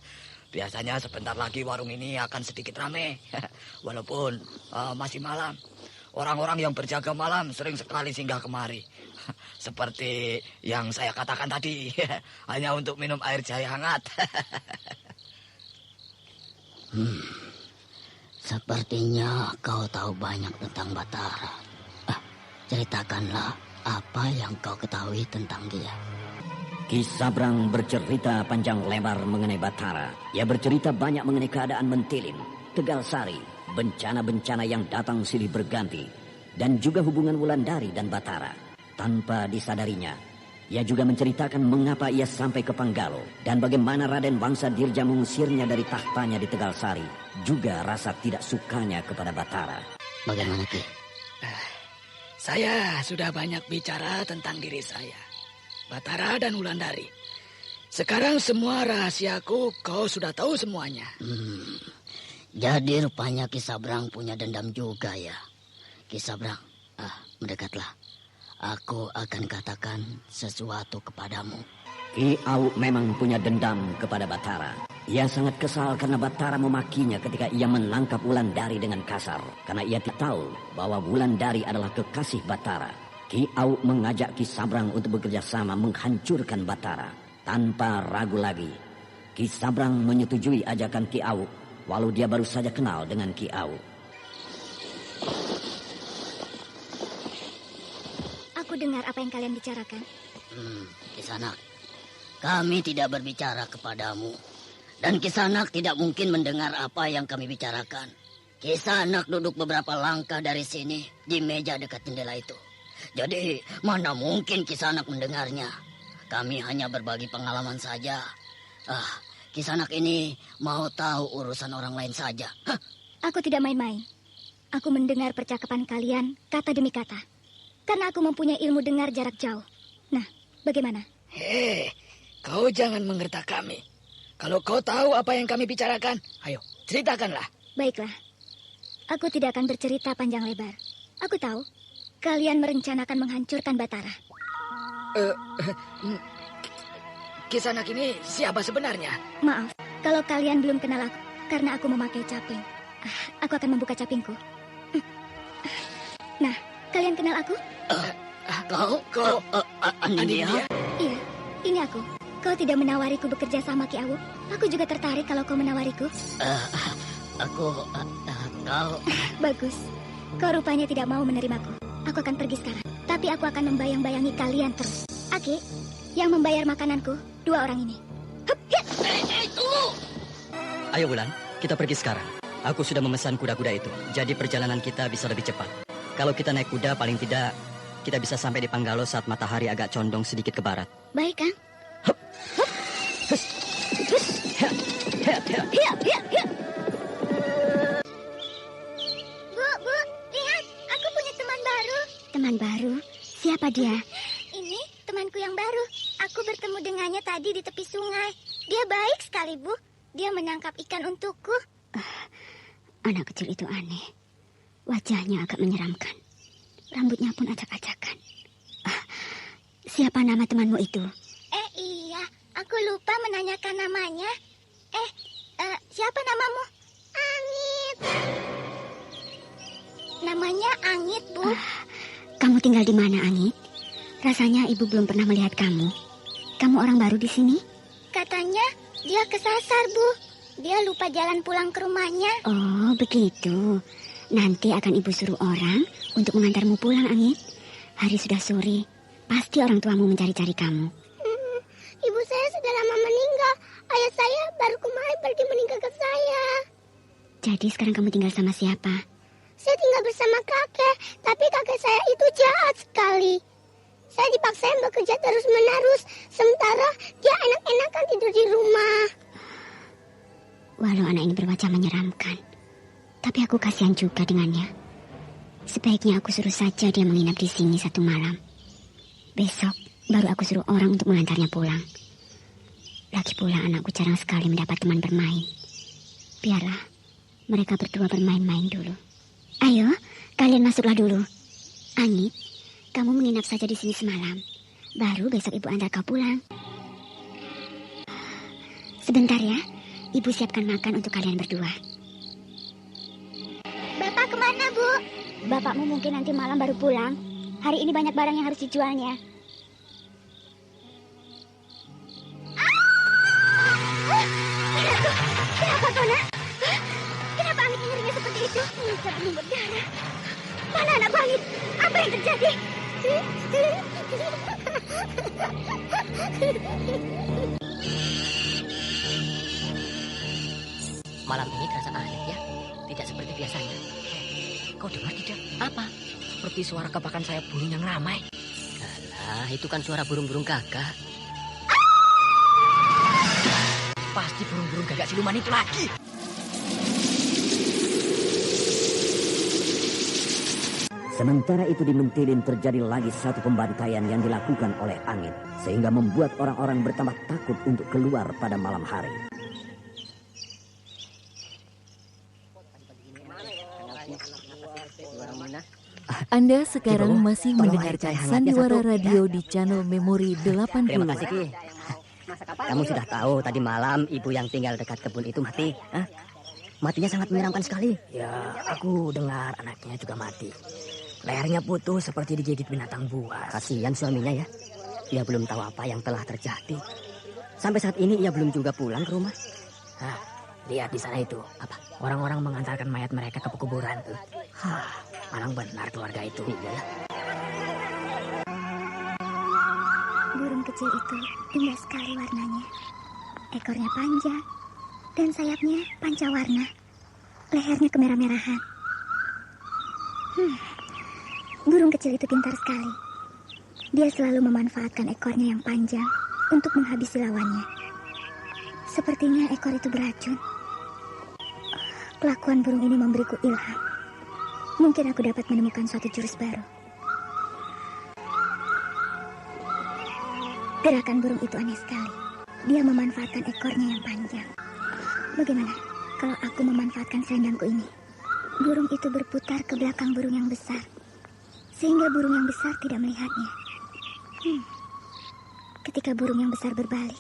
Biasanya sebentar lagi warung ini akan sedikit ramai. Walaupun masih malam. Orang-orang yang berjaga malam sering sekali singgah kemari. Seperti yang saya katakan tadi. Hanya untuk minum air jahe hangat. Sepertinya kau tahu banyak tentang Batara. Ceritakanlah apa yang kau ketahui tentang dia. Ki Sabrang bercerita panjang lebar mengenai Batara. Ia bercerita banyak mengenai keadaan Mentilin, Tegal Sari, bencana-bencana yang datang silih berganti, dan juga hubungan Wulandari dan Batara. Tanpa disadarinya, ia juga menceritakan mengapa ia sampai ke Panggalo dan bagaimana Raden Wangsa Dirja mengusirnya dari tahtanya di Tegal Sari. Juga rasa tidak sukanya kepada Batara. Bagaimana, Ki? Saya sudah banyak bicara tentang diri saya, Batara dan Wulandari. Sekarang semua rahasiaku kau sudah tahu semuanya. Jadi rupanya Ki Sabrang punya dendam juga ya. Ki Sabrang, mendekatlah. Aku akan katakan sesuatu kepadamu. Ki Awuk memang punya dendam kepada Batara. Ia sangat kesal karena Batara memakinya ketika ia menangkap Wulandari dengan kasar. Karena ia tahu bahwa Wulandari adalah kekasih Batara. Ki Awuk mengajak Ki Sabrang untuk bekerja sama menghancurkan Batara. Tanpa ragu lagi, Ki Sabrang menyetujui ajakan Ki Awuk, walau dia baru saja kenal dengan Ki Awuk. Aku dengar apa yang kalian bicarakan. Kisanak, kami tidak berbicara kepadamu. Dan Kisanak tidak mungkin mendengar apa yang kami bicarakan. Kisanak duduk beberapa langkah dari sini di meja dekat jendela itu. Jadi mana mungkin Kisanak mendengarnya. Kami hanya berbagi pengalaman saja. Kisanak ini mau tahu urusan orang lain saja. Aku tidak main-main. Aku mendengar percakapan kalian kata demi kata. Karena aku mempunyai ilmu dengar jarak jauh. Nah, bagaimana? Kau jangan menggertak kami. Kalau kau tahu apa yang kami bicarakan, ayo ceritakanlah. Baiklah. Aku tidak akan bercerita panjang lebar. Aku tahu kalian merencanakan menghancurkan Batara. Kisanak ini siapa sebenarnya? Maaf, kalau kalian belum kenal aku, karena aku memakai caping. Aku akan membuka capingku. Nah, kalian kenal aku? Kau, Anindya? Iya, ini aku. Kau tidak menawariku bekerja sama Ki Awuk. Aku juga tertarik kalau kau menawariku. Kau... Bagus. Kau rupanya tidak mau menerimaku. Aku akan pergi sekarang. Tapi aku akan membayang-bayangi kalian terus. Aki, yang membayar makananku, 2 orang ini. Tunggu! Ayo Wulan, kita pergi sekarang. Aku sudah memesan kuda-kuda itu. Jadi perjalanan kita bisa lebih cepat. Kalau kita naik kuda, paling tidak kita bisa sampai di Panggalo saat matahari agak condong sedikit ke barat. Baik, Kang. Bu, lihat. Aku punya teman baru. Teman baru? Siapa dia? Ini temanku yang baru. Aku bertemu dengannya tadi di tepi sungai. Dia baik sekali, Bu. Dia menangkap ikan untukku. Anak kecil itu aneh. Wajahnya agak menyeramkan. Rambutnya pun acak-acakan. Siapa nama temanmu itu? Iya. Aku lupa menanyakan namanya. Siapa namamu? Angit. Namanya Angit, Bu. Kamu tinggal di mana, Angit? Rasanya ibu belum pernah melihat kamu. Kamu orang baru di sini? Katanya dia kesasar, Bu. Dia lupa jalan pulang ke rumahnya. Oh, begitu. Nanti akan ibu suruh orang untuk mengantarmu pulang, Angit. Hari sudah sore. Pasti orang tuamu mencari-cari kamu. Ibu saya sudah lama meninggal. Ayah saya baru kemarin pergi meninggalkan saya. Jadi sekarang kamu tinggal sama siapa? Saya tinggal bersama kakek. Tapi kakek saya itu jahat sekali. Saya dipaksa bekerja terus-menerus. Sementara dia enak-enakan tidur di rumah. Walau anak ini berwajah menyeramkan, tapi aku kasihan juga dengannya. Sebaiknya aku suruh saja dia menginap di sini 1 malam. Besok baru aku suruh orang untuk mengantarnya pulang. Lagi pula anakku jarang sekali mendapat teman bermain. Biarlah mereka berdua bermain-main dulu. Ayo, kalian masuklah dulu. Angit, kamu menginap saja di sini semalam. Baru besok ibu antar kau pulang. Sebentar ya, ibu siapkan makan untuk kalian berdua. Bapak kemana, Bu? Bapakmu mungkin nanti malam baru pulang. Hari ini banyak barang yang harus dijualnya. Kenapa kau, Nak? Kenapa Angit menyerinya seperti itu? Bisa belum berdarah. Mana anak Angit? Apa yang terjadi? Malam ini terasa aneh ya, tidak seperti biasanya. Kau dengar tidak? Apa? Seperti suara kepakan sayap burung yang ramai. Alah, itu kan suara burung-burung gagak. Pasti burung-burung gagak siluman itu lagi. Sementara itu di Mentilin terjadi lagi satu pembantaian yang dilakukan oleh angin, sehingga membuat orang-orang bertambah takut untuk keluar pada malam hari. Anda sekarang masih mendengarkan Sandiwara Radio di channel Memori 80. Terima kasih, Ki. Kamu sudah tahu tadi malam ibu yang tinggal dekat kebun itu mati? Hah? Matinya sangat menyeramkan sekali. Ya, aku dengar anaknya juga mati. Lehernya putus seperti digigit binatang buas. Kasihan suaminya ya. Ia belum tahu apa yang telah terjadi. Sampai saat ini ia belum juga pulang ke rumah. Hah, lihat di sana itu. Apa? Orang-orang mengantarkan mayat mereka ke pekuburan. Hah, malang benar keluarga itu. Iya ya. Burung kecil itu indah sekali warnanya. Ekornya panjang dan sayapnya pancawarna. Lehernya kemerah-merahan. Burung kecil itu pintar sekali. Dia selalu memanfaatkan ekornya yang panjang untuk menghabisi lawannya. Sepertinya ekor itu beracun. Kelakuan burung ini memberiku ilham. Mungkin aku dapat menemukan suatu jurus baru. Gerakan burung itu aneh sekali. Dia memanfaatkan ekornya yang panjang. Bagaimana kalau aku memanfaatkan selendangku ini? Burung itu berputar ke belakang burung yang besar, sehingga burung yang besar tidak melihatnya. Ketika burung yang besar berbalik,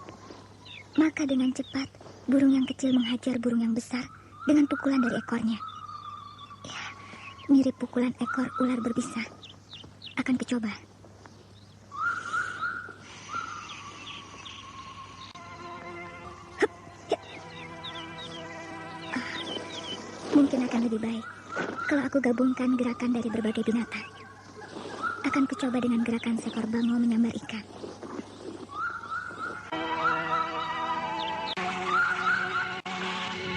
maka dengan cepat burung yang kecil menghajar burung yang besar dengan pukulan dari ekornya. Ya, mirip pukulan ekor ular berbisa. Akan kucoba. Mungkin akan lebih baik kalau aku gabungkan gerakan dari berbagai binatang. Akan kucoba dengan gerakan seekor bangau menyambar ikan.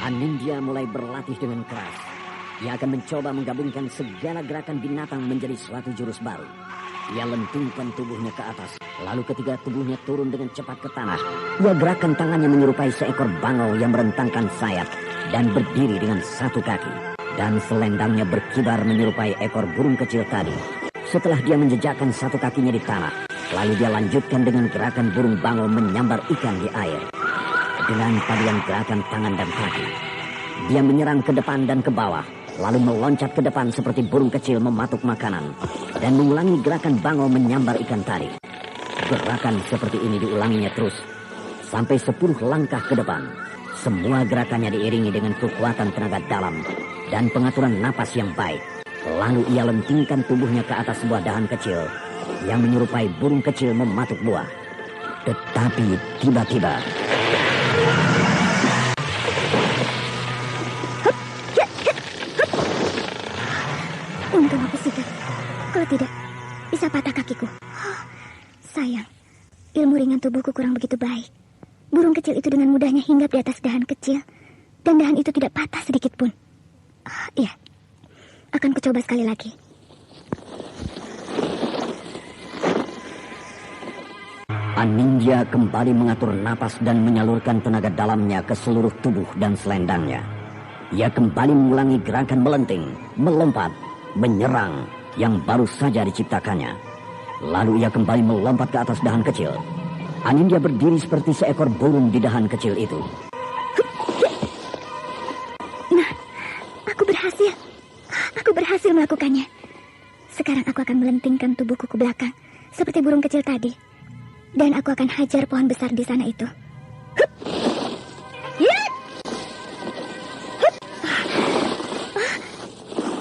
Anindya mulai berlatih dengan keras. Ia akan mencoba menggabungkan segala gerakan binatang menjadi suatu jurus baru. Ia lentungkan tubuhnya ke atas, lalu ketika tubuhnya turun dengan cepat ke tanah, ia gerakan tangannya menyerupai seekor bangau yang merentangkan sayap dan berdiri dengan satu kaki. Dan selendangnya berkibar menyerupai ekor burung kecil tadi. Setelah dia menjejakkan satu kakinya di tanah, lalu dia lanjutkan dengan gerakan burung bangau menyambar ikan di air. Dengan paduan gerakan tangan dan kaki, dia menyerang ke depan dan ke bawah, lalu meloncat ke depan seperti burung kecil mematuk makanan, dan mengulangi gerakan bangau menyambar ikan tadi. Gerakan seperti ini diulanginya terus, sampai 10 langkah ke depan. Semua gerakannya diiringi dengan kekuatan tenaga dalam dan pengaturan napas yang baik. Lalu ia lentingkan tubuhnya ke atas sebuah dahan kecil yang menyerupai burung kecil mematuk buah. Tetapi tiba-tiba untung aku sigap. Kalau tidak, bisa patah kakiku. Sayang, ilmu ringan tubuhku kurang begitu baik. Burung kecil itu dengan mudahnya hinggap di atas dahan kecil, dan dahan itu tidak patah sedikit pun. Iya, akan kucoba sekali lagi. Anindya kembali mengatur napas dan menyalurkan tenaga dalamnya ke seluruh tubuh dan selendangnya. Ia kembali mengulangi gerakan melenting, melompat, menyerang yang baru saja diciptakannya. Lalu ia kembali melompat ke atas dahan kecil. Anindya berdiri seperti seekor burung di dahan kecil itu. Nah, aku berhasil. Aku berhasil melakukannya. Sekarang aku akan melentingkan tubuhku ke belakang, seperti burung kecil tadi. Dan aku akan hajar pohon besar di sana itu.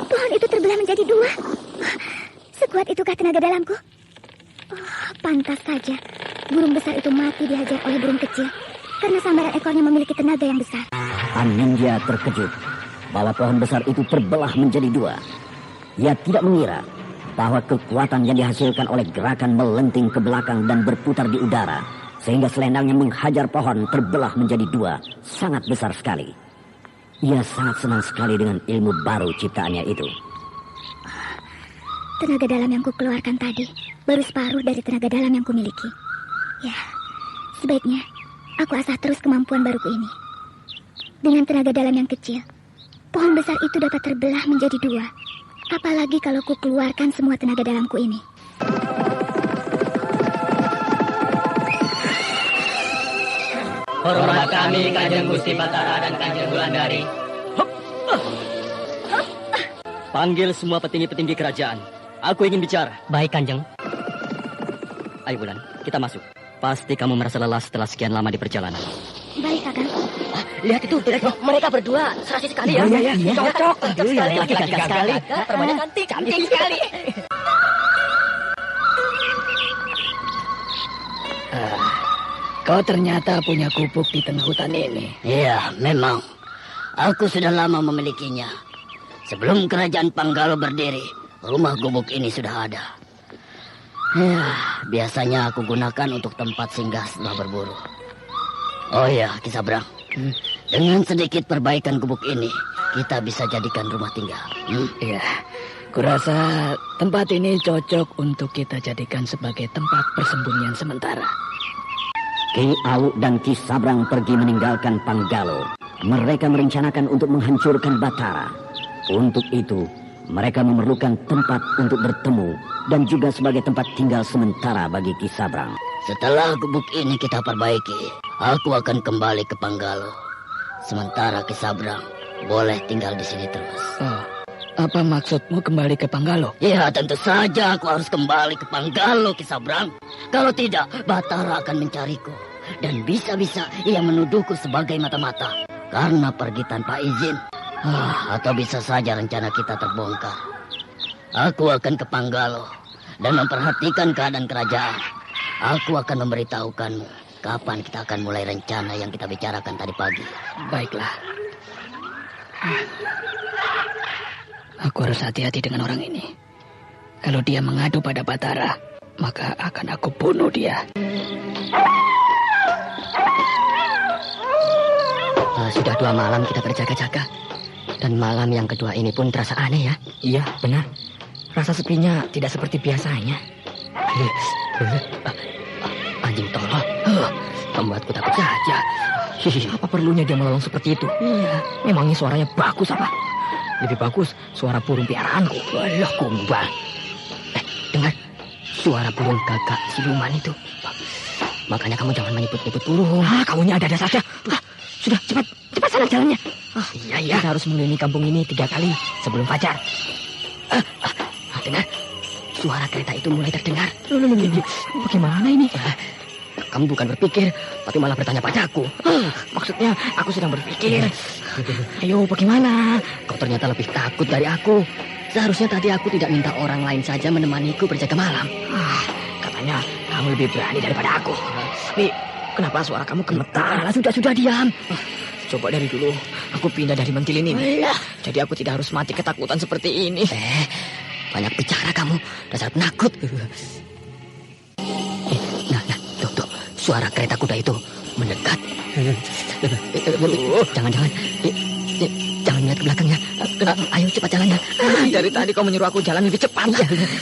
Pohon itu terbelah menjadi 2. Sekuat itukah tenaga dalamku? Pantas saja burung besar itu mati dihajar oleh burung kecil, karena sambaran ekornya memiliki tenaga yang besar. Anindya terkejut bahwa pohon besar itu terbelah menjadi 2. Ia tidak mengira bahwa kekuatan yang dihasilkan oleh gerakan melenting ke belakang dan berputar di udara, sehingga selendangnya menghajar pohon terbelah menjadi dua, sangat besar sekali. Ia sangat senang sekali dengan ilmu baru ciptaannya itu. Tenaga dalam yang kukeluarkan tadi baru separuh dari tenaga dalam yang kumiliki. Ya, sebaiknya aku asah terus kemampuan baruku ini. Dengan tenaga dalam yang kecil, pohon besar itu dapat terbelah menjadi dua. Apalagi kalau kukeluarkan semua tenaga dalamku ini. Hormat kami Kanjeng Gusti Batara dan Kanjeng Wulandari. Panggil semua petinggi-petinggi kerajaan. Aku ingin bicara. Baik, Kanjeng. Ayo Wulan, kita masuk. Pasti kamu merasa lelah setelah sekian lama di perjalanan. Baik, Kakang. Lihat itu, mereka berdua serasi sekali ya. Iya. Cocok. Aduh, ya laki gagah sekali. Perempuannya cantik sekali. Kau ternyata punya gubuk di tengah hutan ini. Iya, memang. Aku sudah lama memilikinya. Sebelum kerajaan Panggalo berdiri, rumah gubuk ini sudah ada. Ya, biasanya aku gunakan untuk tempat singgah setelah berburu. Oh ya, Kisabrang. Dengan sedikit perbaikan gubuk ini, kita bisa jadikan rumah tinggal. Iya, kurasa tempat ini cocok untuk kita jadikan sebagai tempat persembunyian sementara. Ki Awuk dan Ki Sabrang pergi meninggalkan Panggalo. Mereka merencanakan untuk menghancurkan Batara. Untuk itu, mereka memerlukan tempat untuk bertemu dan juga sebagai tempat tinggal sementara bagi Ki Sabrang. Setelah gubuk ini kita perbaiki, aku akan kembali ke Panggalo. Sementara Ki Sabrang boleh tinggal di sini terus. Oh, apa maksudmu kembali ke Panggalo? Ya, tentu saja aku harus kembali ke Panggalo, Ki Sabrang. Kalau tidak, Batara akan mencariku. Dan bisa-bisa ia menuduhku sebagai mata-mata karena pergi tanpa izin. Atau bisa saja rencana kita terbongkar. Aku akan ke Panggalo dan memperhatikan keadaan kerajaan. Aku akan memberitahukanmu kapan kita akan mulai rencana yang kita bicarakan tadi pagi. Baiklah. Aku harus hati-hati dengan orang ini. Kalau dia mengadu pada Batara, maka akan aku bunuh dia. Sudah 2 malam kita berjaga-jaga. Dan malam yang kedua ini pun terasa aneh ya. Iya, benar. Rasa sepinya tidak seperti biasanya. Anjing tolol. Membuatku takut saja. Apa perlunya dia melolong seperti itu? Iya. Memangnya suaranya bagus apa? Lebih bagus suara burung piaraanku. Walah, kumbang. Dengar. Suara burung gagak siluman itu. Makanya kamu jangan menyebut-nyebut burung. Kamunya ada-ada saja. Sudah, cepat sana jalannya. Iya. Kita harus mengelilingi kampung ini 3 kali sebelum fajar. Dengar, suara kereta itu mulai terdengar. Bagaimana ini? Kamu bukan berpikir, tapi malah bertanya padaku. Maksudnya, aku sedang berpikir. Ayo, bagaimana? Kau ternyata lebih takut dari aku. Seharusnya tadi aku tidak minta orang lain saja menemaniku berjaga malam. Katanya kamu lebih berani daripada aku. Tapi kenapa suara kamu gemetar? Sudah diam. Coba dari dulu aku pindah dari mentil ini. Jadi aku tidak harus mati ketakutan seperti ini. Banyak bicara kamu, dasar penakut. Tuh, suara kereta kuda itu mendekat. Jangan lihat ke belakangnya. Ayo cepat jalannya. Dari tadi kau menyuruh aku jalan lebih cepat.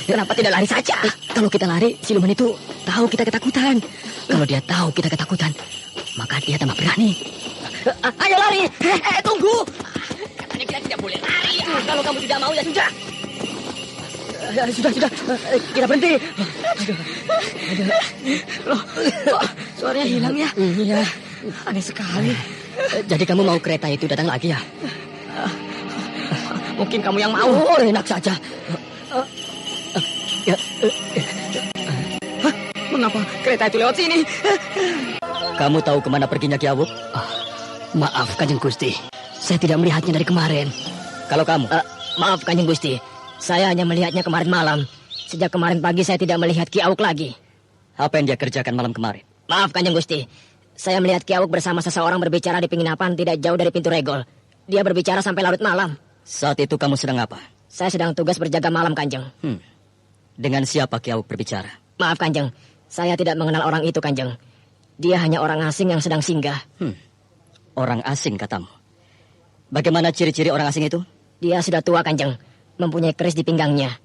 Kenapa tidak lari saja? Kalau kita lari, siluman itu tahu kita ketakutan. Kalau dia tahu kita ketakutan, maka dia tambah berani. Ayo lari. Tunggu. Katanya kita tidak boleh lari. Kalau kamu tidak mau ya sudah. Sudah. Kita berhenti. Loh, suaranya hilang ya? Iya. Aneh sekali. Jadi kamu mau kereta itu datang lagi ya? Mungkin kamu yang mau. Enak saja. Mengapa kereta itu lewat sini? Kamu tahu kemana perginya Ki Awuk? Maaf Kanjeng Gusti, saya tidak melihatnya dari kemarin. Kalau kamu? Maaf Kanjeng Gusti, saya hanya melihatnya kemarin malam. Sejak kemarin pagi saya tidak melihat Ki Awuk lagi. Apa yang dia kerjakan malam kemarin? Maaf Kanjeng Gusti, saya melihat Ki Awuk bersama seseorang berbicara di penginapan tidak jauh dari pintu regol. Dia berbicara sampai larut malam. Saat itu kamu sedang apa? Saya sedang tugas berjaga malam Kanjeng. Dengan siapa Ki Awuk berbicara? Maaf Kanjeng, saya tidak mengenal orang itu Kanjeng. Dia hanya orang asing yang sedang singgah. Orang asing katamu. Bagaimana ciri-ciri orang asing itu? Dia sudah tua Kanjeng, mempunyai keris di pinggangnya.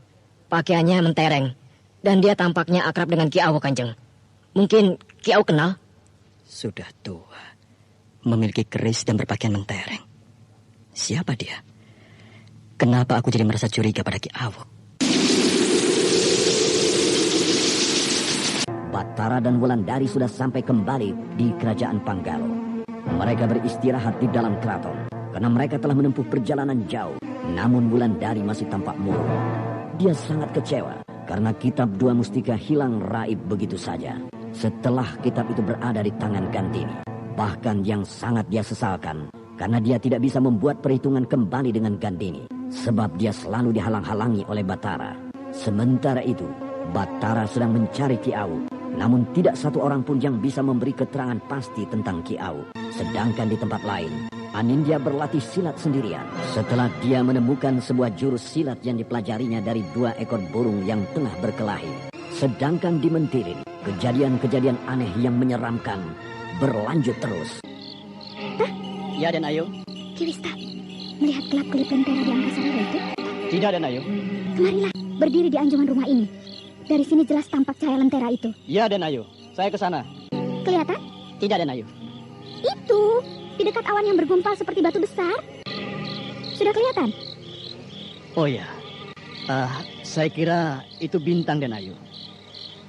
Pakaiannya mentereng, dan dia tampaknya akrab dengan Ki Awuk Kanjeng. Mungkin Ki Awuk kenal? Sudah tua, memiliki keris dan berpakaian mentereng. Siapa dia? Kenapa aku jadi merasa curiga pada Ki Awuk? Batara dan Wulandari sudah sampai kembali di kerajaan Panggalo. Mereka beristirahat di dalam keraton karena mereka telah menempuh perjalanan jauh. Namun Wulandari masih tampak murung. Dia sangat kecewa karena kitab Dua Mustika hilang raib begitu saja setelah kitab itu berada di tangan Gandini. Bahkan yang sangat dia sesalkan karena dia tidak bisa membuat perhitungan kembali dengan Gandini sebab dia selalu dihalang-halangi oleh Batara. Sementara itu Batara sedang mencari Ki Awuk. Namun tidak satu orang pun yang bisa memberi keterangan pasti tentang Ki Awuk. Sedangkan di tempat lain, Anindya berlatih silat sendirian. Setelah dia menemukan sebuah jurus silat yang dipelajarinya dari 2 ekor burung yang tengah berkelahi. Sedangkan di Mentirin, kejadian-kejadian aneh yang menyeramkan berlanjut terus. Ya dan Ayu. Ki Wista, melihat kelap-kelip lentera di angkasa raya itu? Tidak dan Ayu. Kemarilah, berdiri di anjungan rumah ini. Dari sini jelas tampak cahaya lentera itu. Ya dan Ayu, saya ke sana. Kelihatan? Tidak dan Ayu. Itu, di dekat awan yang bergumpal seperti batu besar. Sudah kelihatan? Oh ya, saya kira itu bintang dan Ayu.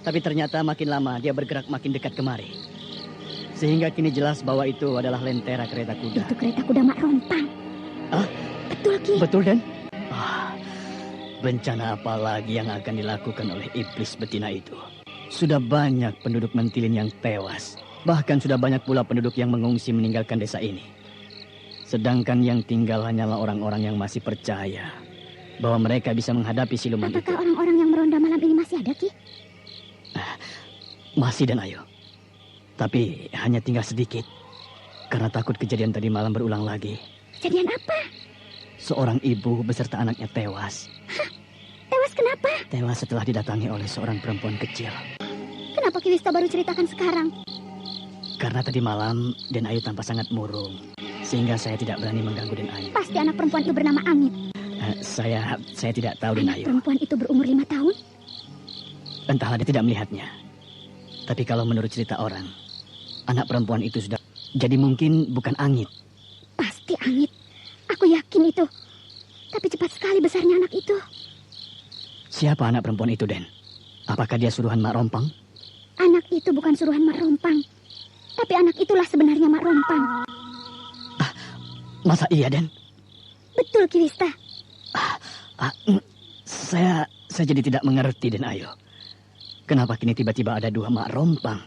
Tapi ternyata makin lama dia bergerak makin dekat kemari. Sehingga kini jelas bahwa itu adalah lentera kereta kuda. Itu kereta kuda Mak Rompang. Betul Ki. Betul Den? Bencana apa lagi yang akan dilakukan oleh iblis betina itu? Sudah banyak penduduk Mentilin yang tewas. Bahkan sudah banyak pula penduduk yang mengungsi meninggalkan desa ini. Sedangkan yang tinggal hanyalah orang-orang yang masih percaya bahwa mereka bisa menghadapi siluman itu. Apakah orang-orang yang meronda malam ini masih ada, Ki? Masih dan Ayu. Tapi hanya tinggal sedikit. Karena takut kejadian tadi malam berulang lagi. Kejadian apa? Seorang ibu beserta anaknya tewas. Hah? Tewas kenapa? Tewas setelah didatangi oleh seorang perempuan kecil. Kenapa Ki Wista baru ceritakan sekarang? Karena tadi malam Den Ayu tampak sangat murung. Sehingga saya tidak berani mengganggu Den Ayu. Pasti anak perempuan itu bernama Amit. Saya tidak tahu Den Ayu. Anak perempuan itu berumur 5 tahun? Entahlah, dia tidak melihatnya. Tapi kalau menurut cerita orang, anak perempuan itu sudah... Jadi mungkin bukan Angit. Pasti Angit. Aku yakin itu. Tapi cepat sekali besarnya anak itu. Siapa anak perempuan itu, Den? Apakah dia suruhan Mak Rompang? Anak itu bukan suruhan Mak Rompang. Tapi anak itulah sebenarnya Mak Rompang. Masa iya, Den? Betul, Ki Wista. Saya jadi tidak mengerti, Den Ayu. Kenapa kini tiba-tiba ada 2 Mak Rompang?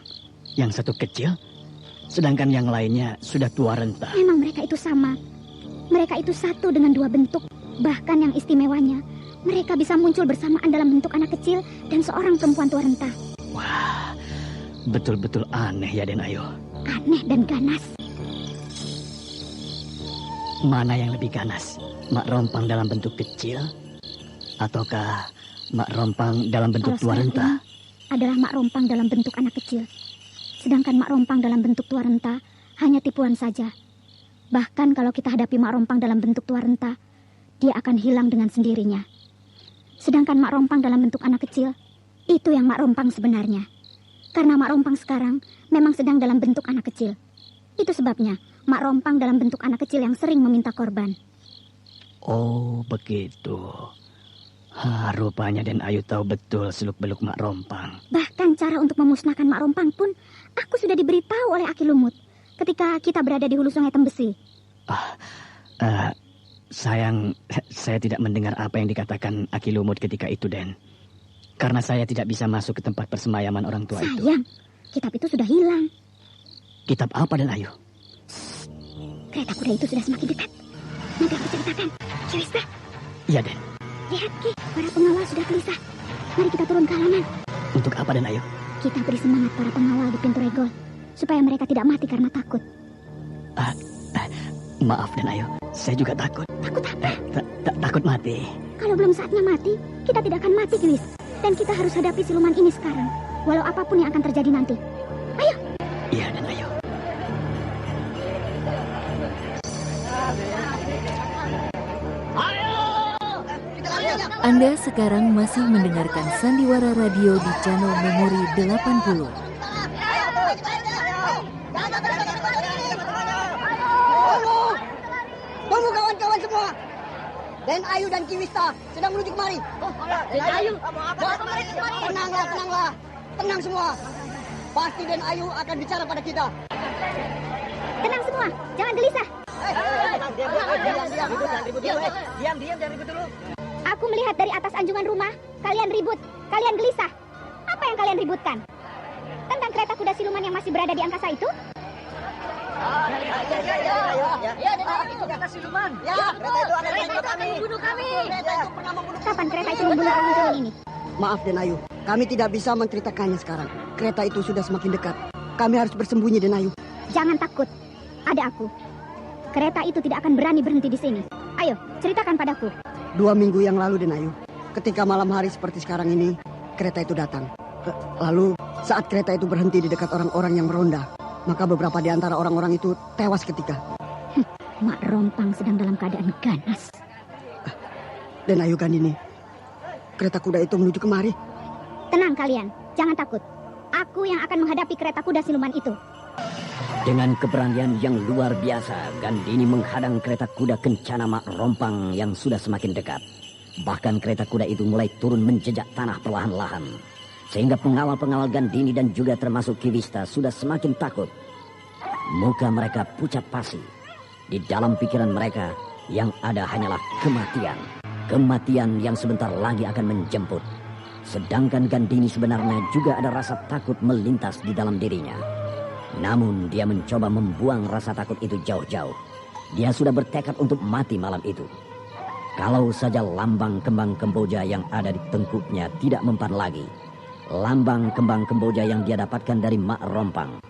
Yang satu kecil, sedangkan yang lainnya sudah tua renta. Memang mereka itu sama. Mereka itu satu dengan 2 bentuk. Bahkan yang istimewanya, mereka bisa muncul bersamaan dalam bentuk anak kecil dan seorang perempuan tua renta. Wah, betul-betul aneh ya, Den Ayu. Aneh dan ganas. Mana yang lebih ganas? Mak Rompang dalam bentuk kecil? Ataukah Mak Rompang dalam bentuk tua renta? Adalah Mak Rompang dalam bentuk anak kecil. Sedangkan Mak Rompang dalam bentuk tua renta hanya tipuan saja. Bahkan kalau kita hadapi Mak Rompang dalam bentuk tua renta, dia akan hilang dengan sendirinya. Sedangkan Mak Rompang dalam bentuk anak kecil, itu yang Mak Rompang sebenarnya. Karena Mak Rompang sekarang memang sedang dalam bentuk anak kecil. Itu sebabnya Mak Rompang dalam bentuk anak kecil yang sering meminta korban. Oh, begitu. Rupanya Den Ayu tahu betul seluk-beluk Mak Rompang. Bahkan cara untuk memusnahkan Mak Rompang pun aku sudah diberitahu oleh Aki Lumut ketika kita berada di hulu sungai Tembesi. Sayang, saya tidak mendengar apa yang dikatakan Aki Lumut ketika itu, Den. Karena saya tidak bisa masuk ke tempat persemayaman orang tua itu. Sayang, kitab itu sudah hilang. Kitab apa, Den Ayu? Kereta kuda itu sudah semakin dekat. Nanti aku ceritakan. Ki Wista. Iya, Den. Lihat, Ki, para pengawal sudah gelisah. Mari kita turun ke halaman. Untuk apa, Den Ayu? Kita beri semangat para pengawal di pintu regol, supaya mereka tidak mati karena takut. Maaf, Den Ayu. Saya juga takut. Takut apa? Takut mati. Kalau belum saatnya mati, kita tidak akan mati, Ki Wis. Dan kita harus hadapi siluman ini sekarang, walau apapun yang akan terjadi nanti. Ayo. Iya, dan ayo. Anda sekarang masih mendengarkan Sandiwara Radio di channel Memori 80. Tunggu kawan-kawan semua. Den Ayu dan Kiwista sedang menuju kemari. Den Ayu? Tenanglah, tenanglah. Tenang semua. Pasti Den Ayu akan bicara pada kita. Tenang semua, jangan gelisah. Diam, jangan ribut dulu. Aku melihat dari atas anjungan rumah, kalian ribut, kalian gelisah. Apa yang kalian ributkan? Tentang kereta kuda siluman yang masih berada di angkasa itu? Ya, itu kereta siluman. Ya, kereta itu akan membunuh kami. Kereta itu pernah membunuh. Kapan kereta itu membunuh orang turun ini? Maaf Den Ayu, kami tidak bisa menceritakannya sekarang. Kereta itu sudah semakin dekat. Kami harus bersembunyi Den Ayu. Jangan takut, ada aku. Kereta itu tidak akan berani berhenti di sini. Ayo, ceritakan padaku. 2 minggu yang lalu Den Ayu, ketika malam hari seperti sekarang ini, kereta itu datang. Lalu saat kereta itu berhenti di dekat orang-orang yang meronda, maka beberapa di antara orang-orang itu tewas ketika. Mak Rompang sedang dalam keadaan ganas. Den Ayu Gandini, kereta kuda itu menuju kemari. Tenang kalian, jangan takut. Aku yang akan menghadapi kereta kuda siluman itu. Dengan keberanian yang luar biasa, Gandini menghadang kereta kuda kencana Mak Rompang yang sudah semakin dekat. Bahkan kereta kuda itu mulai turun menjejak tanah perlahan-lahan. Sehingga pengawal-pengawal Gandini dan juga termasuk Kiwista sudah semakin takut. Muka mereka pucat pasi. Di dalam pikiran mereka yang ada hanyalah kematian. Kematian yang sebentar lagi akan menjemput. Sedangkan Gandini sebenarnya juga ada rasa takut melintas di dalam dirinya. Namun dia mencoba membuang rasa takut itu jauh-jauh. Dia sudah bertekad untuk mati malam itu. Kalau saja lambang kembang kemboja yang ada di tengkuknya tidak mempan lagi. Lambang kembang kemboja yang dia dapatkan dari Mak Rompang.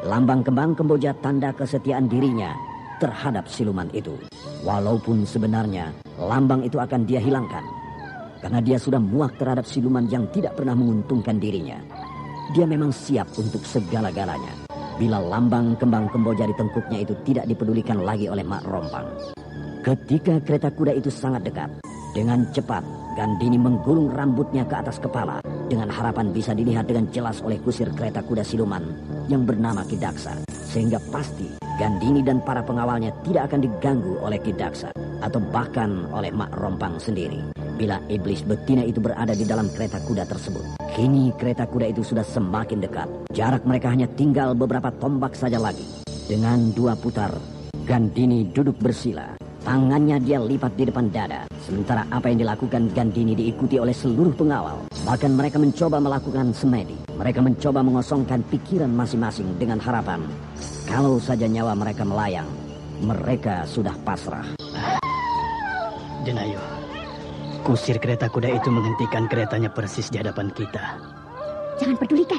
Lambang kembang kemboja tanda kesetiaan dirinya terhadap siluman itu. Walaupun sebenarnya lambang itu akan dia hilangkan. Karena dia sudah muak terhadap siluman yang tidak pernah menguntungkan dirinya. Dia memang siap untuk segala-galanya. Bila lambang kembang kemboja di tengkuknya itu tidak dipedulikan lagi oleh Mak Rompang. Ketika kereta kuda itu sangat dekat, dengan cepat Gandini menggulung rambutnya ke atas kepala dengan harapan bisa dilihat dengan jelas oleh kusir kereta kuda siluman yang bernama Ki Daksa. Sehingga pasti Gandini dan para pengawalnya tidak akan diganggu oleh Ki Daksa atau bahkan oleh Mak Rompang sendiri. Bila iblis betina itu berada di dalam kereta kuda tersebut. Kini kereta kuda itu sudah semakin dekat. Jarak mereka hanya tinggal beberapa tombak saja lagi. Dengan 2 putar, Gandini duduk bersila. Tangannya dia lipat di depan dada. Sementara apa yang dilakukan Gandini diikuti oleh seluruh pengawal. Bahkan mereka mencoba melakukan semedi. Mereka mencoba mengosongkan pikiran masing-masing dengan harapan. Kalau saja nyawa mereka melayang, mereka sudah pasrah. Den Ayu, kusir kereta kuda itu menghentikan keretanya persis di hadapan kita. Jangan pedulikan.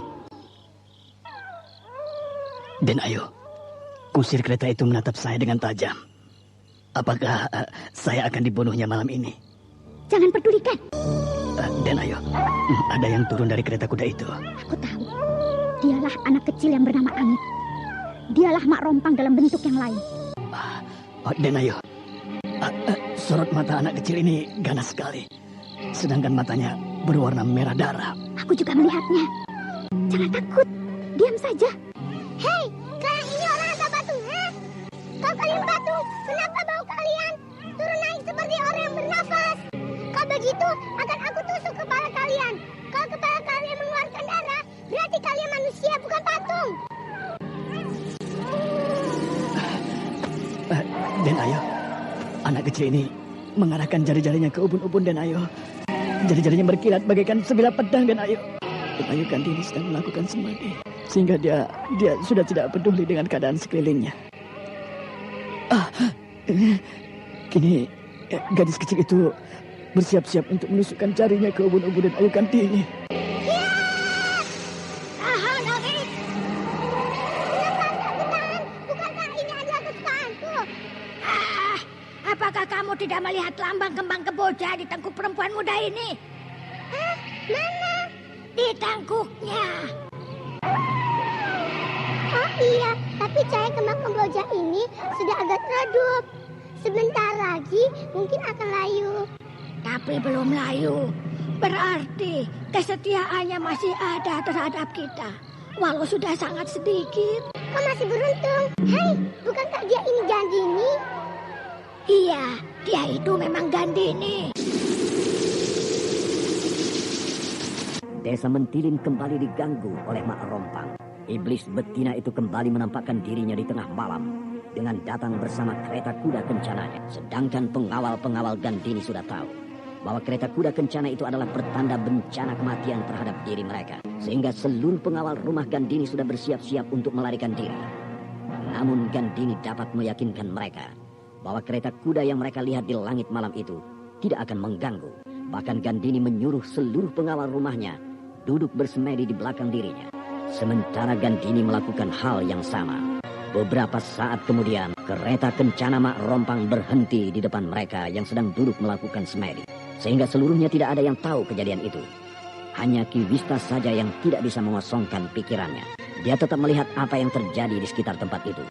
Den Ayu, kusir kereta itu menatap saya dengan tajam. Apakah saya akan dibunuhnya malam ini? Jangan pedulikan. Den Ayu, ada yang turun dari kereta kuda itu. Aku tahu. Dialah anak kecil yang bernama Angit. Dialah Mak Rompang dalam bentuk yang lain. Den Ayu, sorot mata anak kecil ini ganas sekali. Sedangkan matanya berwarna merah darah. Aku juga melihatnya. Jangan takut. Diam saja. Hei, kalian ini orang atau batu, ha? Kalau kalian batu, kenapa bau kalian turun naik seperti orang yang bernafas? Kalau begitu, akan aku tusuk kepala kalian. Kalau kepala kalian mengeluarkan darah, berarti kalian manusia, bukan patung. Den Ayu, anak kecil ini mengarahkan jari-jarinya ke ubun-ubun Den Ayu. Jari-jarinya berkilat bagaikan sebilah pedang Den Ayu. Den Ayu Gandini sedang melakukan semedi. Sehingga dia sudah tidak peduli dengan keadaan sekelilingnya. Kini gadis kecil itu bersiap-siap untuk menusukkan jarinya ke ubun-ubun Den Ayu Gandini. Tahan, Angit. Kenapa tak bertahan? Bukankah ini adalah kesukaanku? Apakah kamu tidak melihat lambang kembang kemboja di tengkuk perempuan muda ini? Mana? Di tangkuknya. Oh iya, tapi cahaya kembang Kamboja ini sudah agak redup. Sebentar lagi mungkin akan layu. Tapi belum layu. Berarti kesetiaannya masih ada terhadap kita. Walau sudah sangat sedikit. Kau masih beruntung. Hai, bukankah dia ini Gandini? Iya, dia itu memang Gandini. Desa Mentilin kembali diganggu oleh Mak Rompang. Iblis betina itu kembali menampakkan dirinya di tengah malam dengan datang bersama kereta kuda kencananya. Sedangkan pengawal-pengawal Gandini sudah tahu bahwa kereta kuda kencana itu adalah pertanda bencana kematian terhadap diri mereka. Sehingga seluruh pengawal rumah Gandini sudah bersiap-siap untuk melarikan diri. Namun Gandini dapat meyakinkan mereka bahwa kereta kuda yang mereka lihat di langit malam itu tidak akan mengganggu. Bahkan Gandini menyuruh seluruh pengawal rumahnya duduk bersemedi di belakang dirinya. Sementara Gandini melakukan hal yang sama. Beberapa saat kemudian, kereta kencana Mak Rompang berhenti di depan mereka yang sedang duduk melakukan semedi. Sehingga seluruhnya tidak ada yang tahu kejadian itu. Hanya Ki Wista saja yang tidak bisa mengosongkan pikirannya. Dia tetap melihat apa yang terjadi di sekitar tempat itu.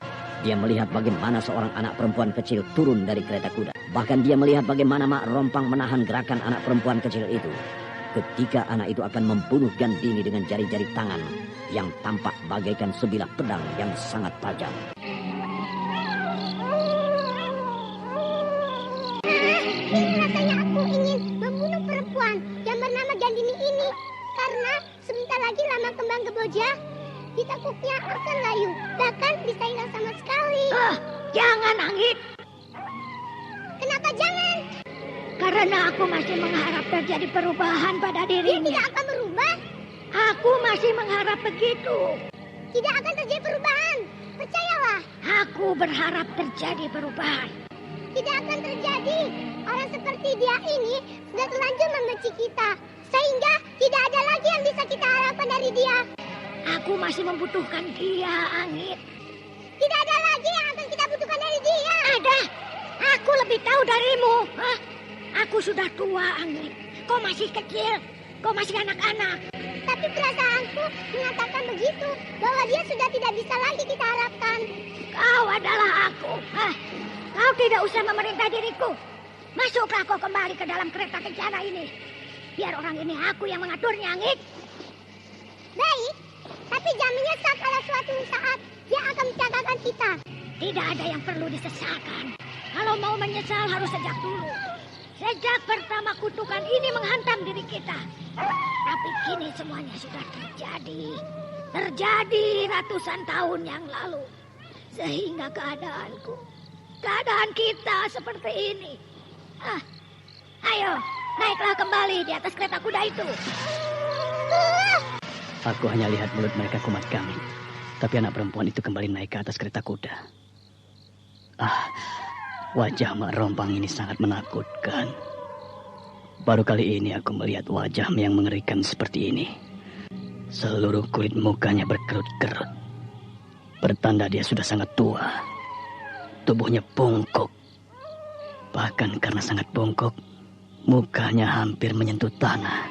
Dia melihat bagaimana seorang anak perempuan kecil turun dari kereta kuda. Bahkan dia melihat bagaimana Mak Rompang menahan gerakan anak perempuan kecil itu. Ketika anak itu akan membunuh Gandini dengan jari-jari tangan yang tampak bagaikan sebilah pedang yang sangat tajam. Rasanya aku ingin membunuh perempuan yang bernama Gandini ini. Karena sebentar lagi lama kembang Kamboja di tangkuknya akan layu. Bahkan bisa hilang sama sekali. Jangan, Anggit. Kenapa jangan? Karena aku masih mengharap terjadi perubahan pada dirinya. Dia tidak akan berubah. Aku masih mengharap begitu. Tidak akan terjadi perubahan. Percayalah. Aku berharap terjadi perubahan. Tidak akan terjadi. Orang seperti dia ini sudah terlanjur membenci kita. Sehingga tidak ada lagi yang bisa kita harapkan dari dia. Aku masih membutuhkan dia, Anggit. Tidak ada lagi yang akan kita butuhkan dari dia. Ada. Aku lebih tahu darimu. Hah? Aku sudah tua, Anggit. Kau masih kecil. Kau masih anak-anak. Tapi perasaanku mengatakan begitu. Bahwa dia sudah tidak bisa lagi kita harapkan. Kau adalah aku. Hah? Kau tidak usah memerintah diriku. Masuklah kau kembali ke dalam kereta kencana ini. Biar orang ini aku yang mengaturnya, Anggit. Baik. Tapi jangan menyesal kalau suatu saat dia akan mencelakakan kita. Tidak ada yang perlu disesalkan. Kalau mau menyesal harus sejak dulu. Sejak pertama kutukan ini menghantam diri kita. Tapi kini semuanya sudah terjadi. Terjadi ratusan tahun yang lalu. Sehingga keadaan kita seperti ini. Ayo, naiklah kembali di atas kereta kuda itu. Aku hanya lihat mulut mereka kumat kami. Tapi anak perempuan itu kembali naik ke atas kereta kuda. Wajah Mak Rompang ini sangat menakutkan. Baru kali ini aku melihat wajah yang mengerikan seperti ini. Seluruh kulit mukanya berkerut-kerut. Bertanda dia sudah sangat tua. Tubuhnya bungkuk. Bahkan karena sangat bungkuk, mukanya hampir menyentuh tanah.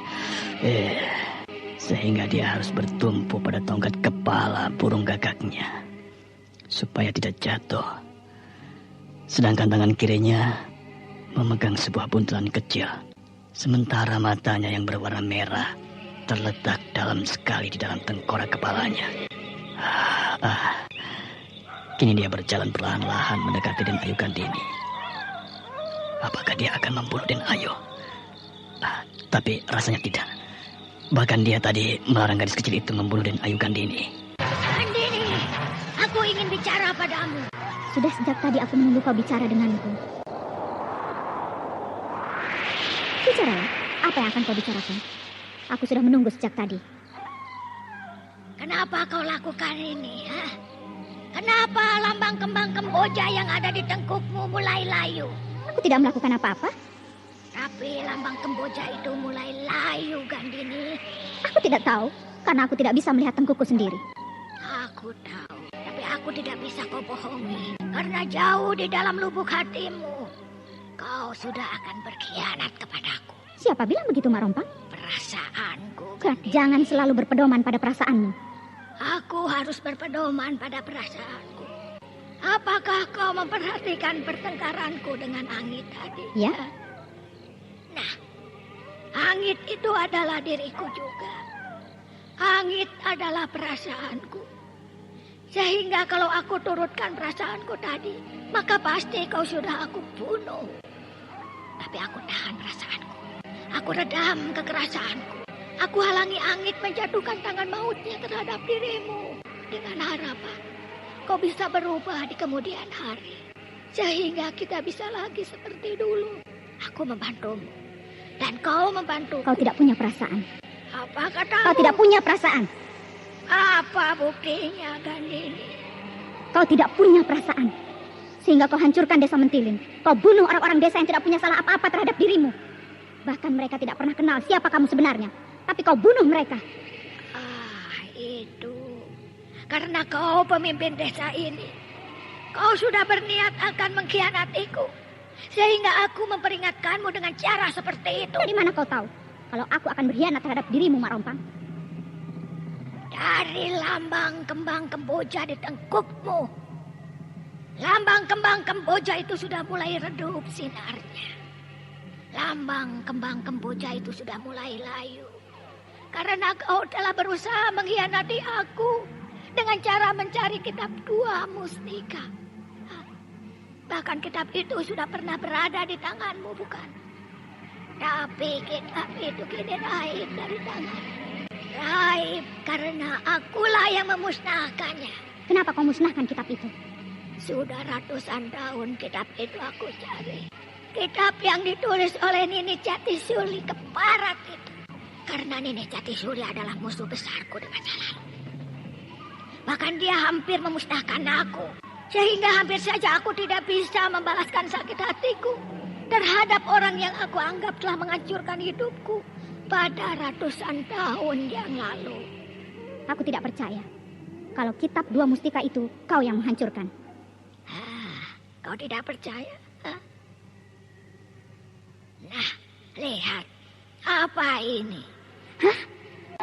Sehingga dia harus bertumpu pada tongkat kepala burung gagaknya. Supaya tidak jatuh. Sedangkan tangan kirinya memegang sebuah buntelan kecil. Sementara matanya yang berwarna merah terletak dalam sekali di dalam tengkorak kepalanya. Kini dia berjalan perlahan-lahan mendekati Den Ayu Gandini. Apakah dia akan membunuh Den Ayu? Tapi rasanya tidak. Bahkan dia tadi melarang gadis kecil itu membunuh Den Ayu Gandini. Gandini, aku ingin bicara padamu. Sudah sejak tadi aku menunggu kau bicara denganku. Bicaralah, apa yang akan kau bicarakan? Aku sudah menunggu sejak tadi. Kenapa kau lakukan ini? Kenapa lambang kembang Kamboja yang ada di tengkukmu mulai layu? Aku tidak melakukan apa-apa. Tapi lambang Kamboja itu mulai layu, Gandini. Aku tidak tahu, karena aku tidak bisa melihat tengkukku sendiri. Aku tahu, tapi aku tidak bisa kau bohongi. Karena jauh di dalam lubuk hatimu, kau sudah akan berkhianat kepadaku. Siapa bilang begitu, Mak Rompang? perasaanku. Jangan selalu berpedoman pada perasaanmu. Aku harus berpedoman pada perasaanku. Apakah kau memperhatikan pertengkaranku dengan Angit tadi? Ya. Nah, Angit itu adalah diriku juga. Angit adalah perasaanku. Sehingga kalau aku turutkan perasaanku tadi, maka pasti kau sudah aku bunuh. Tapi aku tahan perasaanku. Aku redam kekerasaanku. Aku halangi Angit menjatuhkan tangan mautnya terhadap dirimu. Dengan harapan kau bisa berubah di kemudian hari. Sehingga kita bisa lagi seperti dulu. Aku membantumu. Dan kau membantu. Kau tidak punya perasaan. Apa katamu? Kau tidak punya perasaan. Apa buktinya, Gandini? Kau tidak punya perasaan. Sehingga kau hancurkan desa Mentilin. Kau bunuh orang-orang desa yang tidak punya salah apa-apa terhadap dirimu. Bahkan mereka tidak pernah kenal siapa kamu sebenarnya. Tapi kau bunuh mereka. Itu karena kau pemimpin desa ini. Kau sudah berniat akan mengkhianatiku. Sehingga aku memperingatkanmu dengan cara seperti itu. Dari mana kau tahu kalau aku akan berkhianat terhadap dirimu, Mak Rompang? Dari lambang kembang kemboja di tengkukmu. Lambang kembang kemboja itu sudah mulai redup sinarnya. Lambang kembang kemboja itu sudah mulai layu. Karena kau telah berusaha mengkhianati aku dengan cara mencari kitab 2 mustika. Bahkan kitab itu sudah pernah berada di tanganmu, bukan? Tapi kitab itu kini raib dari tanganmu. Raib karena akulah yang memusnahkannya. Kenapa kau musnahkan kitab itu? Sudah ratusan tahun kitab itu aku cari. Kitab yang ditulis oleh Nini Jatisuli keparat itu. Karena Nini Jatisuli adalah musuh besarku di masa lalu. Bahkan dia hampir memusnahkan aku. Sehingga hampir saja aku tidak bisa membalaskan sakit hatiku terhadap orang yang aku anggap telah menghancurkan hidupku pada ratusan tahun yang lalu. Aku tidak percaya kalau kitab 2 mustika itu kau yang menghancurkan. Kau tidak percaya? Nah, lihat. Apa ini?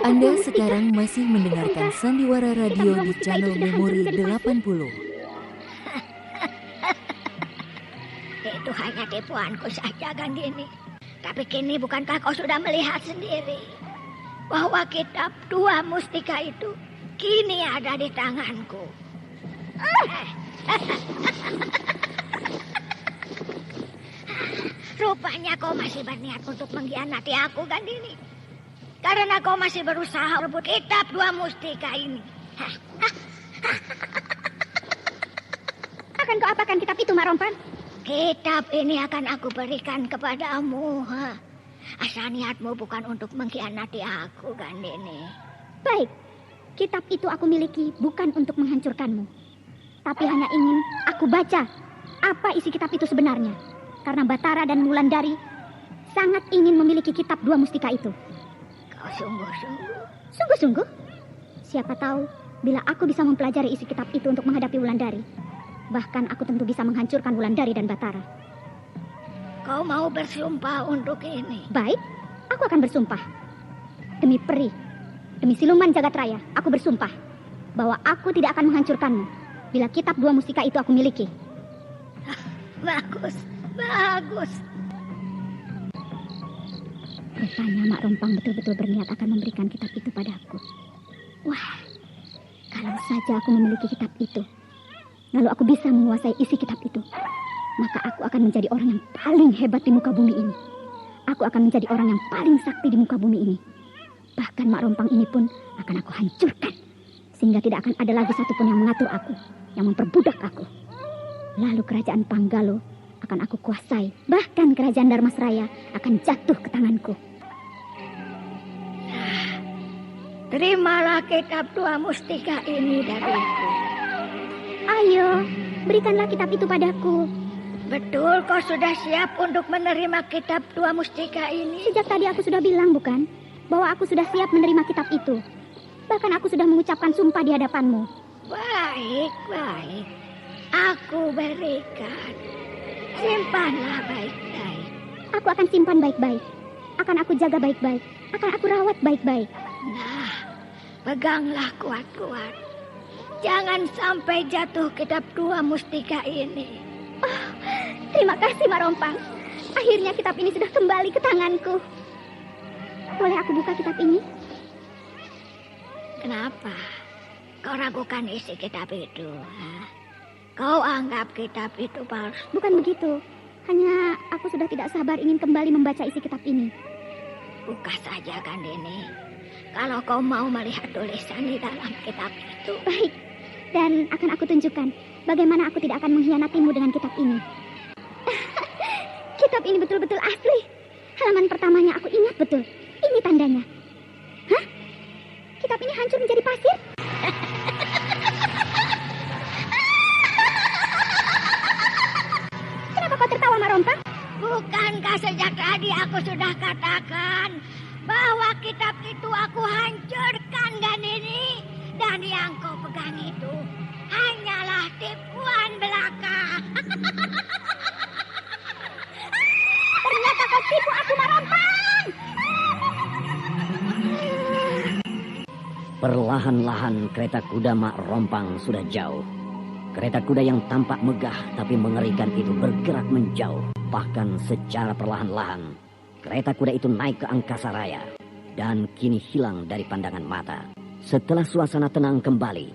Anda sekarang masih mendengarkan Sandiwara Radio di channel Memori 80. Itu hanya tipuanku saja, Gandini. Tapi kini bukankah kau sudah melihat sendiri bahwa kitab 2 mustika itu kini ada di tanganku. Rupanya kau masih berniat untuk mengkhianati aku, Gandini. Karena kau masih berusaha merebut kitab 2 mustika ini. Akan kau apakan kitab itu, Mak Rompang? Kitab ini akan aku berikan kepadamu. Asal niatmu bukan untuk mengkhianati aku, Gandini. Baik, kitab itu aku miliki bukan untuk menghancurkanmu. Tapi hanya ingin aku baca apa isi kitab itu sebenarnya. Karena Batara dan Wulandari sangat ingin memiliki kitab 2 mustika itu. Kau sungguh-sungguh? Sungguh-sungguh? Siapa tahu bila aku bisa mempelajari isi kitab itu untuk menghadapi Wulandari. Bahkan aku tentu bisa menghancurkan Wulandari dan Batara. Kau mau bersumpah untuk ini? Baik, aku akan bersumpah. Demi peri, demi siluman jagat raya, aku bersumpah bahwa aku tidak akan menghancurkanmu bila kitab 2 mustika itu aku miliki. Bagus, bagus. Rupanya Mak Rompang betul-betul berniat akan memberikan kitab itu padaku. Wah, kalau saja aku memiliki kitab itu, lalu aku bisa menguasai isi kitab itu, maka aku akan menjadi orang yang paling hebat di muka bumi ini. Aku akan menjadi orang yang paling sakti di muka bumi ini. Bahkan Mak Rompang ini pun akan aku hancurkan, sehingga tidak akan ada lagi satupun yang mengatur aku, yang memperbudak aku. Lalu kerajaan Panggalo akan aku kuasai. Bahkan kerajaan Dharmasraya akan jatuh ke tanganku. Terimalah kitab 2 mustika ini dariku. Ayo, berikanlah kitab itu padaku. Betul kau sudah siap untuk menerima kitab 2 mustika ini? Sejak tadi aku sudah bilang, bukan? Bahwa aku sudah siap menerima kitab itu. Bahkan aku sudah mengucapkan sumpah di hadapanmu. Baik, baik. Aku berikan. Simpanlah baik-baik. Aku akan simpan baik-baik. Akan aku jaga baik-baik. akan aku rawat baik-baik. Nah, peganglah kuat-kuat. Jangan sampai jatuh kitab dua mustika ini. Oh, terima kasih Mak Rompang. Akhirnya kitab ini sudah kembali ke tanganku. Boleh aku buka kitab ini? Kenapa? Kau ragukan isi kitab itu? Ha? Kau anggap kitab itu palsu? Bukan begitu. Hanya aku sudah tidak sabar ingin kembali membaca isi kitab ini. Buka saja, Gandini. Kalau kau mau melihat tulisan di dalam kitab itu. Baik. Dan akan aku tunjukkan bagaimana aku tidak akan mengkhianatimu dengan kitab ini. Kitab ini betul-betul asli. Halaman pertamanya aku ingat betul. Ini tandanya. Hah? Kitab ini hancur menjadi pasir? Kenapa kau tertawa, Mak Rompang? Bukankah sejak tadi aku sudah katakan bahwa kitab itu aku hancurkan, Gandini? Dan yang kau pegang itu hanyalah tipuan belaka. Ternyata kau tipu aku, Mak Rompang. Perlahan-lahan kereta kuda Mak Rompang sudah jauh. Kereta kuda yang tampak megah tapi mengerikan itu bergerak menjauh. Bahkan secara perlahan-lahan, kereta kuda itu naik ke angkasa raya dan kini hilang dari pandangan mata. Setelah suasana tenang kembali,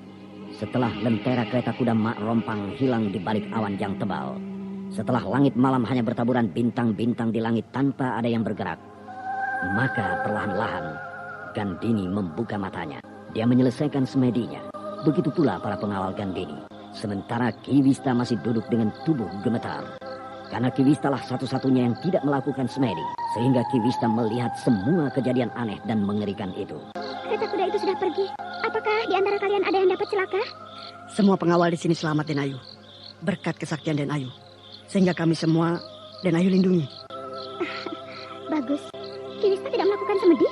setelah lentera kereta kuda Mak Rompang hilang di balik awan yang tebal, setelah langit malam hanya bertaburan bintang-bintang di langit tanpa ada yang bergerak, maka perlahan-lahan Gandini membuka matanya. Dia menyelesaikan semedinya. Begitu pula para pengawal Gandini. Sementara Ki Wista masih duduk dengan tubuh gemetar. Karena Ki Wista lah satu-satunya yang tidak melakukan semedi. Sehingga Ki Wista melihat semua kejadian aneh dan mengerikan itu. Kereta kuda itu sudah pergi. Apakah di antara kalian ada yang dapat celaka? Semua pengawal di sini selamat, Den Ayu. Berkat kesaktian Den Ayu. Sehingga kami semua Den Ayu lindungi. Bagus. Ki Wista tidak melakukan semedi?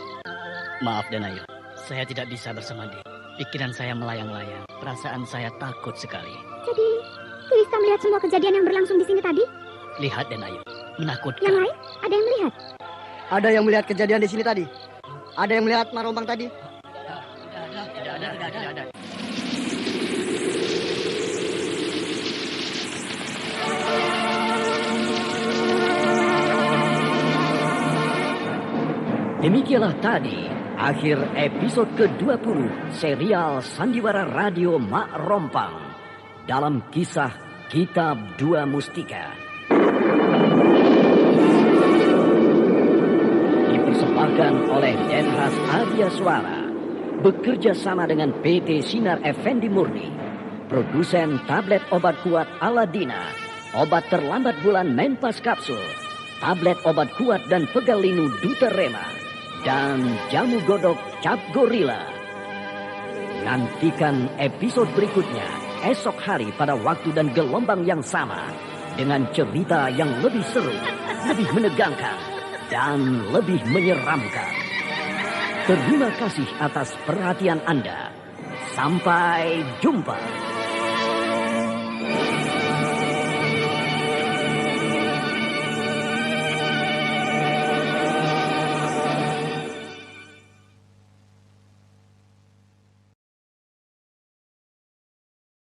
Maaf, Den Ayu. Saya tidak bisa bersemedi. Pikiran saya melayang-layang. Perasaan saya takut sekali. Jadi, Ki Wista melihat semua kejadian yang berlangsung di sini tadi? Lihat, Den Ayu. Menakutkan. Yang lain? Ada yang melihat? Ada yang melihat kejadian di sini tadi? Ada yang melihat Mak Rompang tadi? Tidak ada. Demikianlah tadi akhir episode ke-20 serial Sandiwara Radio Mak Rompang dalam kisah Kitab Dua Mustika. Dipersembahkan oleh Denhas Adia Suara bekerja sama dengan PT Sinar Effendi Murni, produsen tablet obat kuat Aladina, obat terlambat bulan Menpas Kapsul, tablet obat kuat dan pegalinu Duta Rema, dan jamu godok Cap Gorilla. Nantikan episode berikutnya esok hari pada waktu dan gelombang yang sama dengan cerita yang lebih seru, lebih menegangkan, dan lebih menyeramkan. Terima kasih atas perhatian Anda. Sampai jumpa.